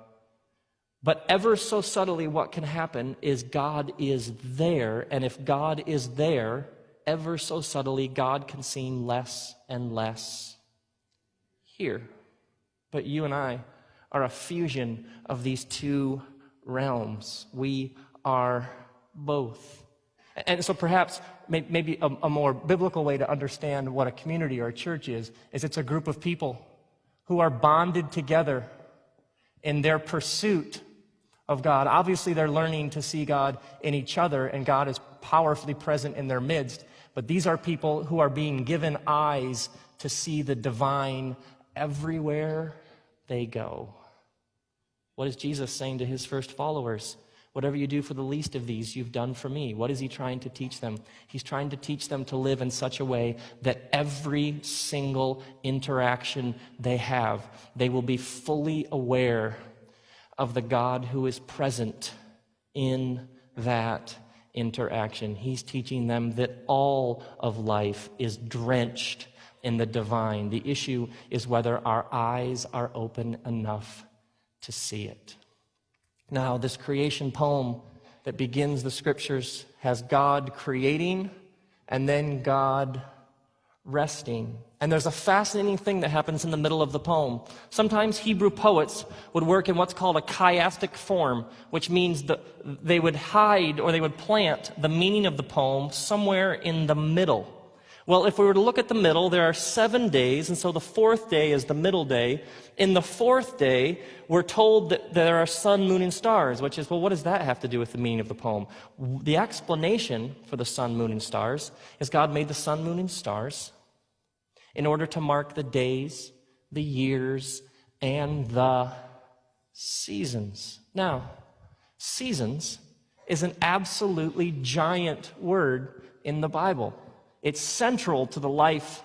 [SPEAKER 1] But ever so subtly what can happen is God is there, and if God is there, ever so subtly God can seem less and less here. But you and I are a fusion of these two realms. We are both. And so perhaps maybe a more biblical way to understand what a community or a church is it's a group of people who are bonded together in their pursuit of God. Obviously, they're learning to see God in each other, and God is powerfully present in their midst. But these are people who are being given eyes to see the divine everywhere they go. What is Jesus saying to his first followers? Whatever you do for the least of these, you've done for me. What is he trying to teach them? He's trying to teach them to live in such a way that every single interaction they have, they will be fully aware of the God who is present in that interaction. He's teaching them that all of life is drenched in the divine. The issue is whether our eyes are open enough to see it. Now, this creation poem that begins the Scriptures has God creating and then God resting. And there's a fascinating thing that happens in the middle of the poem. Sometimes Hebrew poets would work in what's called a chiastic form, which means that they would hide or they would plant the meaning of the poem somewhere in the middle. Well, if we were to look at the middle, there are 7 days, and so the fourth day is the middle day. In the fourth day, we're told that there are sun, moon, and stars, which is, well, what does that have to do with the meaning of the poem? The explanation for the sun, moon, and stars is God made the sun, moon, and stars in order to mark the days, the years, and the seasons. Now, seasons is an absolutely giant word in the Bible. It's central to the life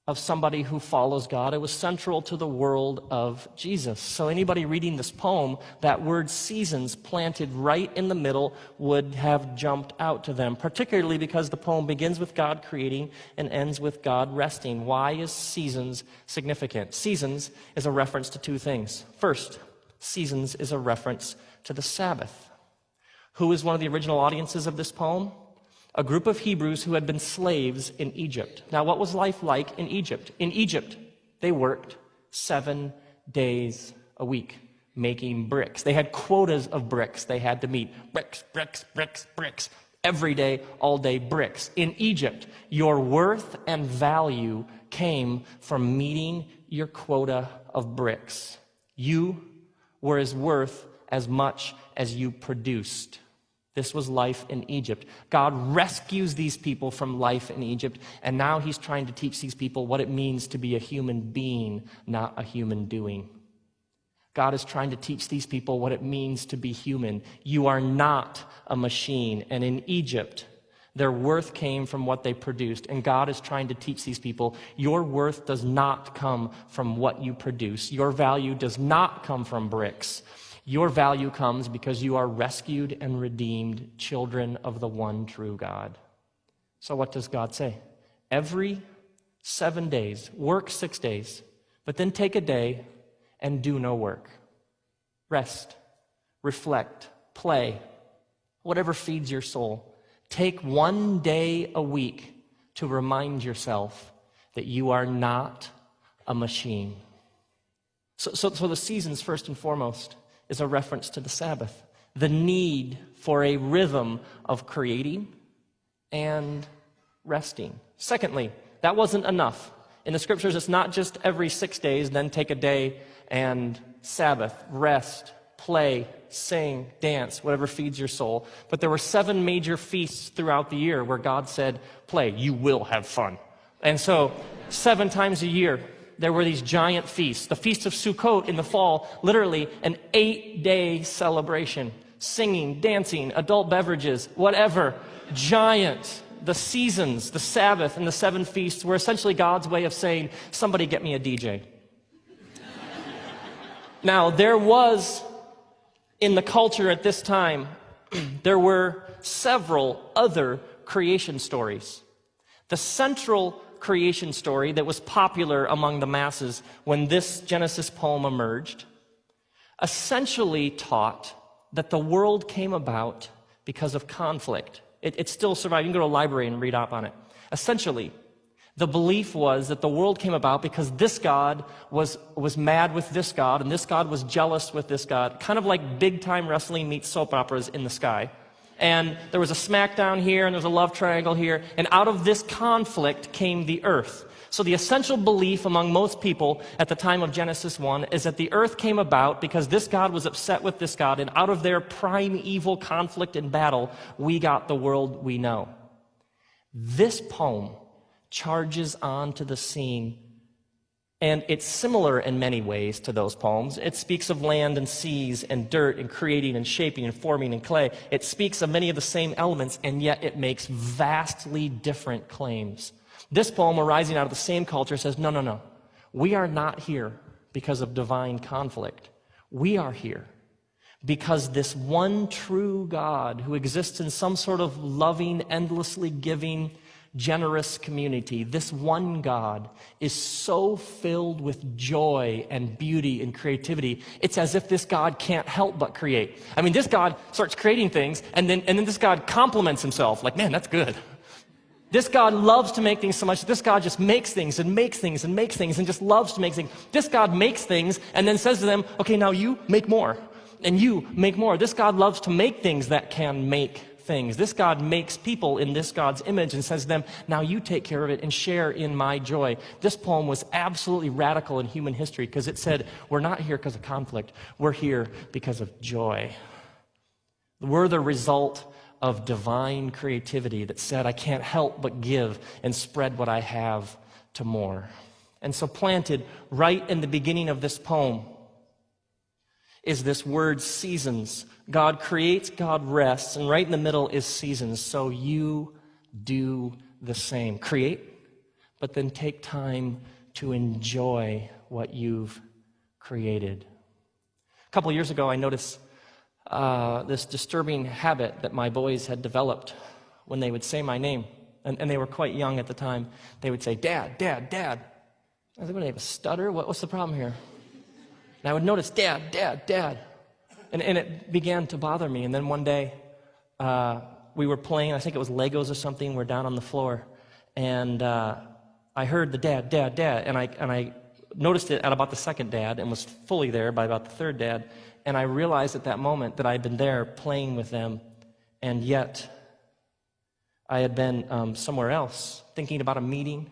[SPEAKER 1] of somebody who follows God. It was central to the world of Jesus. So anybody reading this poem, that word seasons planted right in the middle would have jumped out to them, particularly because the poem begins with God creating and ends with God resting. Why is seasons significant? Seasons is a reference to two things. First, seasons is a reference to the Sabbath. Who is one of the original audiences of this poem? A group of Hebrews who had been slaves in Egypt. Now, what was life like in Egypt? In Egypt, they worked 7 days a week making bricks. They had quotas of bricks they had to meet. Bricks, bricks, bricks, bricks. Every day, all day, bricks. In Egypt, your worth and value came from meeting your quota of bricks. You were as worth as much as you produced. This was life in Egypt. God rescues these people from life in Egypt, and now he's trying to teach these people what it means to be a human being, not a human doing. God is trying to teach these people what it means to be human. You are not a machine. And in Egypt, their worth came from what they produced. And God is trying to teach these people, your worth does not come from what you produce. Your value does not come from bricks. Your value comes because you are rescued and redeemed children of the one true God. So what does God say? Every 7 days, work 6 days, but then take a day and do no work. Rest, reflect, play, whatever feeds your soul. Take 1 day a week to remind yourself that you are not a machine. So the seasons, first and foremost, is a reference to the Sabbath, the need for a rhythm of creating and resting. Secondly, that wasn't enough. In the scriptures, it's not just every 6 days, then take a day and Sabbath, rest, play, sing, dance, whatever feeds your soul. But there were 7 major feasts throughout the year where God said, play, you will have fun. And so 7 times a year, there were these giant feasts. The Feast of Sukkot in the fall, literally an 8-day celebration. Singing, dancing, adult beverages, whatever. Giant. The seasons, the Sabbath, and the 7 feasts were essentially God's way of saying, somebody get me a DJ. Now, there was, in the culture at this time, there were several other creation stories. The central creation story that was popular among the masses when this Genesis poem emerged essentially taught that the world came about because of conflict. It still survived. You can go to a library and read up on it. Essentially, the belief was that the world came about because this God was mad with this God, and this God was jealous with this God, kind of like big-time wrestling meets soap operas in the sky. And there was a smackdown here, and there was a love triangle here, and out of this conflict came the earth. So the essential belief among most people at the time of Genesis 1 is that the earth came about because this God was upset with this God, and out of their primeval conflict and battle, we got the world we know. This poem charges onto the scene, and it's similar in many ways to those poems. It speaks of land and seas and dirt and creating and shaping and forming and clay. It speaks of many of the same elements, and yet it makes vastly different claims. This poem, arising out of the same culture, says, no. We are not here because of divine conflict. We are here because this one true God who exists in some sort of loving, endlessly giving, generous community, this one God is so filled with joy and beauty and creativity, it's as if this God can't help but create. I mean, this God starts creating things, and then this God compliments himself, like, man, that's good. This God loves to make things so much. This God just makes things and makes things and makes things and just loves to make things. This God makes things and then says to them, okay, now you make more. And you make more. This God loves to make things that can make things. This God makes people in this God's image and says to them, now you take care of it and share in my joy. This poem was absolutely radical in human history because it said, we're not here because of conflict. We're here because of joy. We're the result of divine creativity that said, I can't help but give and spread what I have to more. And so planted right in the beginning of this poem is this word seasons. God creates, God rests, and right in the middle is seasons. So you do the same. Create, but then take time to enjoy what you've created. A couple years ago, I noticed this disturbing habit that my boys had developed when they would say my name, and they were quite young at the time. They would say, Dad, Dad, Dad. I was like, what, do they have a stutter? What's the problem here? And I would notice, Dad, Dad, Dad. And it began to bother me. And then one day, we were playing, I think it was Legos or something, we're down on the floor. And I heard the dad, Dad, Dad. And I noticed it at about the second dad and was fully there by about the third dad. And I realized at that moment that I'd been there playing with them, and yet I had been somewhere else, thinking about a meeting,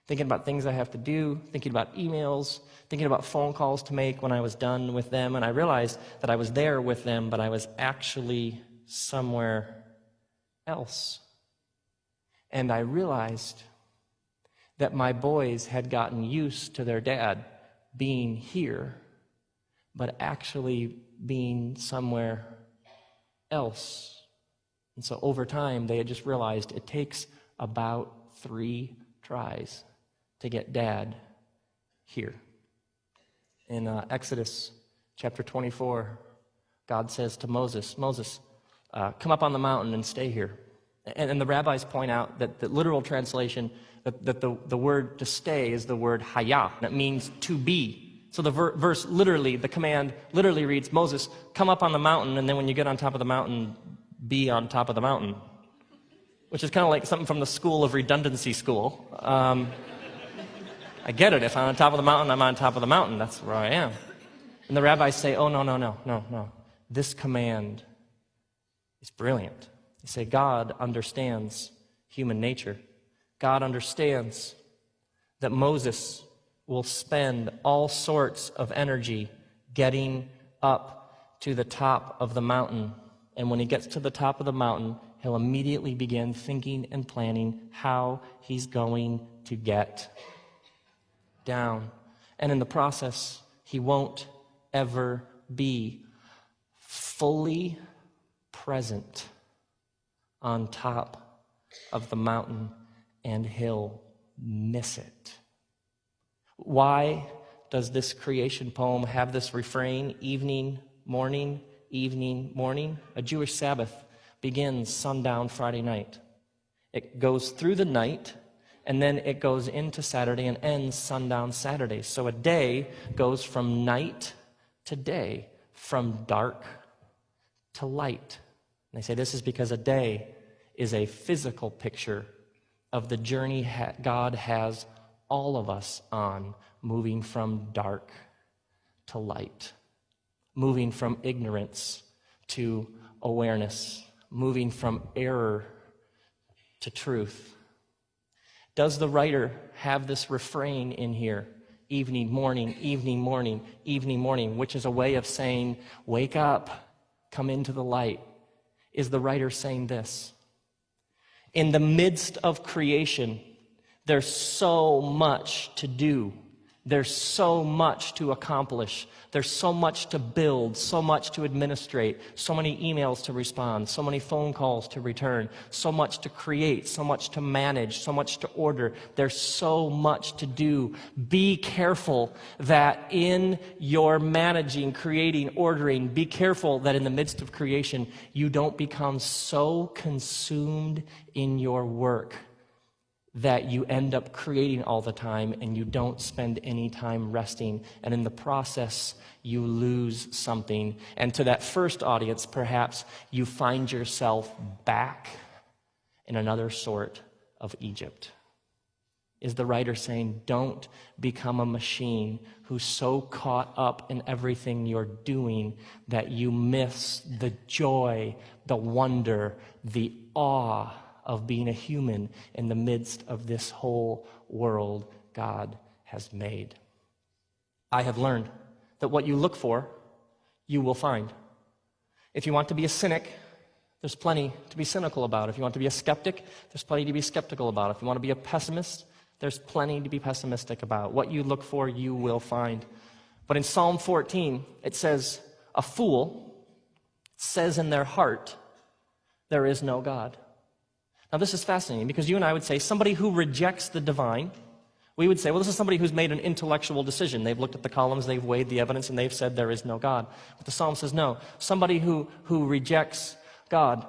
[SPEAKER 1] thinking about things I have to do, thinking about emails, thinking about phone calls to make when I was done with them. And I realized that I was there with them, but I was actually somewhere else. And I realized that my boys had gotten used to their dad being here, but actually being somewhere else. And so over time, they had just realized it takes about 3 tries to get Dad here. In Exodus chapter 24, God says to Moses, Moses, come up on the mountain and stay here. And the rabbis point out that the literal translation, that the word to stay is the word hayah. That means to be. So the verse literally, the command literally reads, Moses, come up on the mountain, and then when you get on top of the mountain, be on top of the mountain. Which is kind of like something from the school of redundancy school. I get it. If I'm on top of the mountain, I'm on top of the mountain. That's where I am. And the rabbis say, oh, no. This command is brilliant. They say God understands human nature. God understands that Moses will spend all sorts of energy getting up to the top of the mountain. And when he gets to the top of the mountain, he'll immediately begin thinking and planning how he's going to get down. And in the process, he won't ever be fully present on top of the mountain, and he'll miss it. Why does this creation poem have this refrain, evening, morning, evening, morning? A Jewish Sabbath begins sundown Friday night. It goes through the night, and then it goes into Saturday and ends sundown Saturday. So a day goes from night to day, from dark to light. And they say this is because a day is a physical picture of the journey God has all of us on, moving from dark to light, moving from ignorance to awareness, moving from error to truth. Does the writer have this refrain in here? Evening, morning, evening, morning, evening, morning, which is a way of saying, wake up, come into the light. Is the writer saying this? In the midst of creation, there's so much to do. There's so much to accomplish. There's so much to build, so much to administrate, so many emails to respond, so many phone calls to return, so much to create, so much to manage, so much to order. There's so much to do. Be careful that in your managing, creating, ordering, be careful that in the midst of creation, you don't become so consumed in your work that you end up creating all the time and you don't spend any time resting. And in the process, you lose something. And to that first audience, perhaps you find yourself back in another sort of Egypt. is the writer saying, don't become a machine who's so caught up in everything you're doing that you miss the joy, the wonder, the awe of being a human in the midst of this whole world God has made. I have learned that what you look for, you will find. If you want to be a cynic, there's plenty to be cynical about. If you want to be a skeptic, there's plenty to be skeptical about. If you want to be a pessimist, there's plenty to be pessimistic about. What you look for, you will find. But in Psalm 14, it says, a fool says in their heart, there is no God. Now this is fascinating because you and I would say somebody who rejects the divine, we would say, well, this is somebody who's made an intellectual decision. They've looked at the columns, they've weighed the evidence, and they've said there is no God. But the psalm says no. Somebody who rejects God,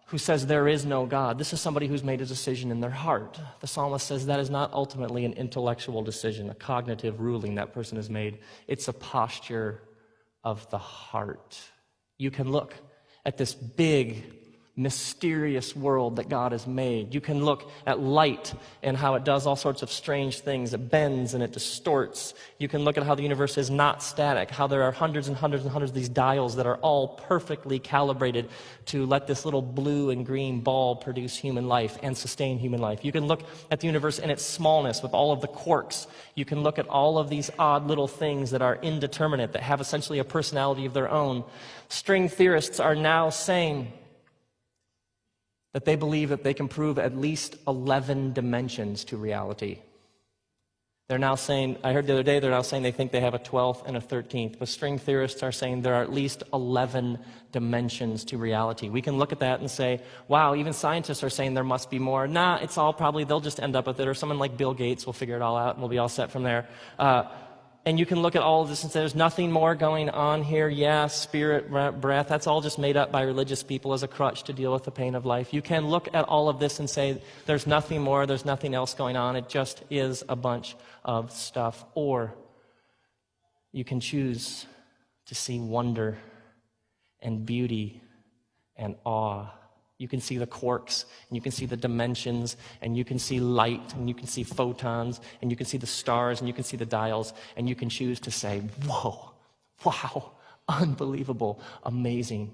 [SPEAKER 1] who says there is no God, this is somebody who's made a decision in their heart. The psalmist says that is not ultimately an intellectual decision, a cognitive ruling that person has made. It's a posture of the heart. You can look at this big, mysterious world that God has made. You can look at light and how it does all sorts of strange things. It bends and it distorts. You can look at how the universe is not static, how there are hundreds and hundreds and hundreds of these dials that are all perfectly calibrated to let this little blue and green ball produce human life and sustain human life. You can look at the universe in its smallness with all of the quarks. You can look at all of these odd little things that are indeterminate, that have essentially a personality of their own. String theorists are now saying that they believe that they can prove at least 11 dimensions to reality. They're now saying, I heard the other day, they're now saying they think they have a 12th and a 13th, but string theorists are saying there are at least 11 dimensions to reality. We can look at that and say, wow, even scientists are saying there must be more. Nah, it's all probably, they'll just end up with it, or someone like Bill Gates will figure it all out and we'll be all set from there. And you can look at all of this and say, there's nothing more going on here. Yeah, spirit, breath, that's all just made up by religious people as a crutch to deal with the pain of life. You can look at all of this and say, there's nothing more, there's nothing else going on. It just is a bunch of stuff. Or you can choose to see wonder and beauty and awe. You can see the quarks, and you can see the dimensions, and you can see light, and you can see photons, and you can see the stars, and you can see the dials, and you can choose to say, whoa, wow, unbelievable, amazing.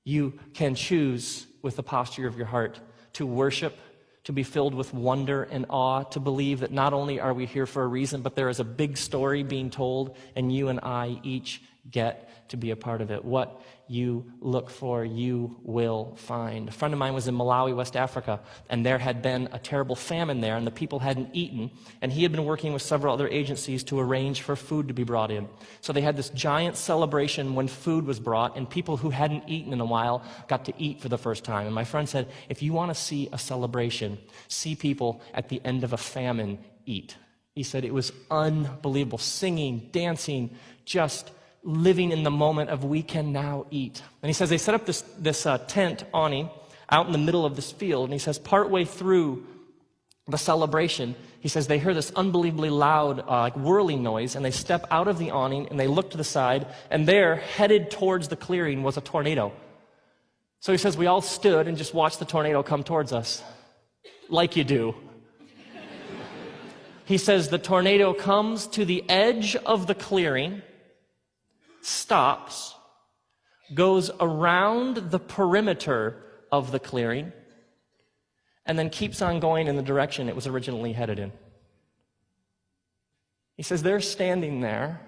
[SPEAKER 1] You can choose with the posture of your heart to worship, to be filled with wonder and awe, to believe that not only are we here for a reason, but there is a big story being told, and you and I each get to be a part of it. What you look for, you will find. A friend of mine was in Malawi, West Africa, and there had been a terrible famine there, and the people hadn't eaten, and he had been working with several other agencies to arrange for food to be brought in. So they had this giant celebration when food was brought, and people who hadn't eaten in a while got to eat for the first time. And my friend said, if you want to see a celebration, see people at the end of a famine eat. He said it was unbelievable, singing, dancing, just living in the moment of we can now eat. And he says they set up this tent awning out in the middle of this field, and he says partway through the celebration, he says they hear this unbelievably loud like whirling noise, and they step out of the awning and they look to the side, and there, headed towards the clearing, was a tornado. So he says we all stood and just watched the tornado come towards us, like you do. He says the tornado comes to the edge of the clearing, stops, goes around the perimeter of the clearing, and then keeps on going in the direction it was originally headed in. He says they're standing there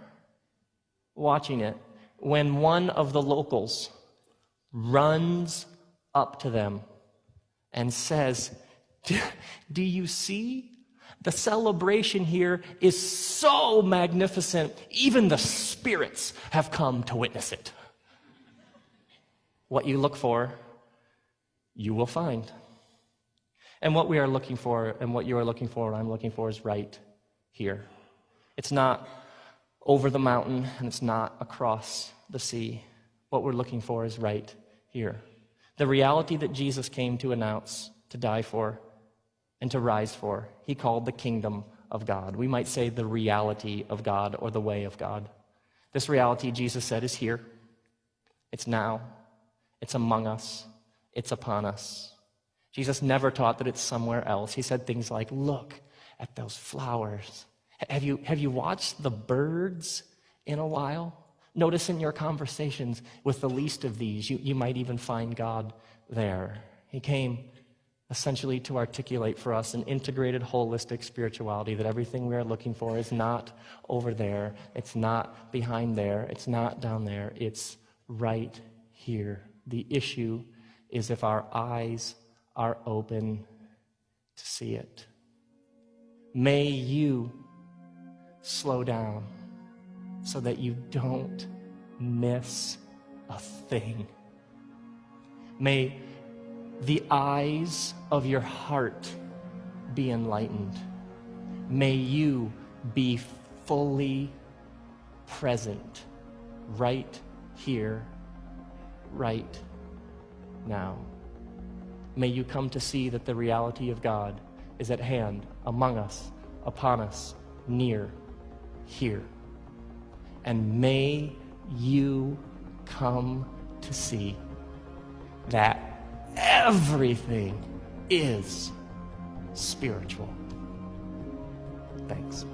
[SPEAKER 1] watching it when one of the locals runs up to them and says, do you see? The celebration here is so magnificent, even the spirits have come to witness it. What you look for, you will find. And what we are looking for, and what you are looking for, and I'm looking for, is right here. It's not over the mountain, and it's not across the sea. What we're looking for is right here. The reality that Jesus came to announce, to die for, and to rise for, he called the kingdom of God. We might say the reality of God or the way of God. This reality, Jesus said, is here. It's now. It's among us. It's upon us. Jesus never taught that it's somewhere else. He said things like, look at those flowers. Have you watched the birds in a while? Notice in your conversations with the least of these, you might even find God there. He came essentially to articulate for us an integrated, holistic spirituality, that everything we are looking for is not over there, it's not behind there, it's not down there, it's right here. The issue is if our eyes are open to see it. May you slow down so that you don't miss a thing. May the eyes of your heart be enlightened. May you be fully present right here, right now. May you come to see that the reality of God is at hand, among us, upon us, near, here. And may you come to see that everything is spiritual. Thanks.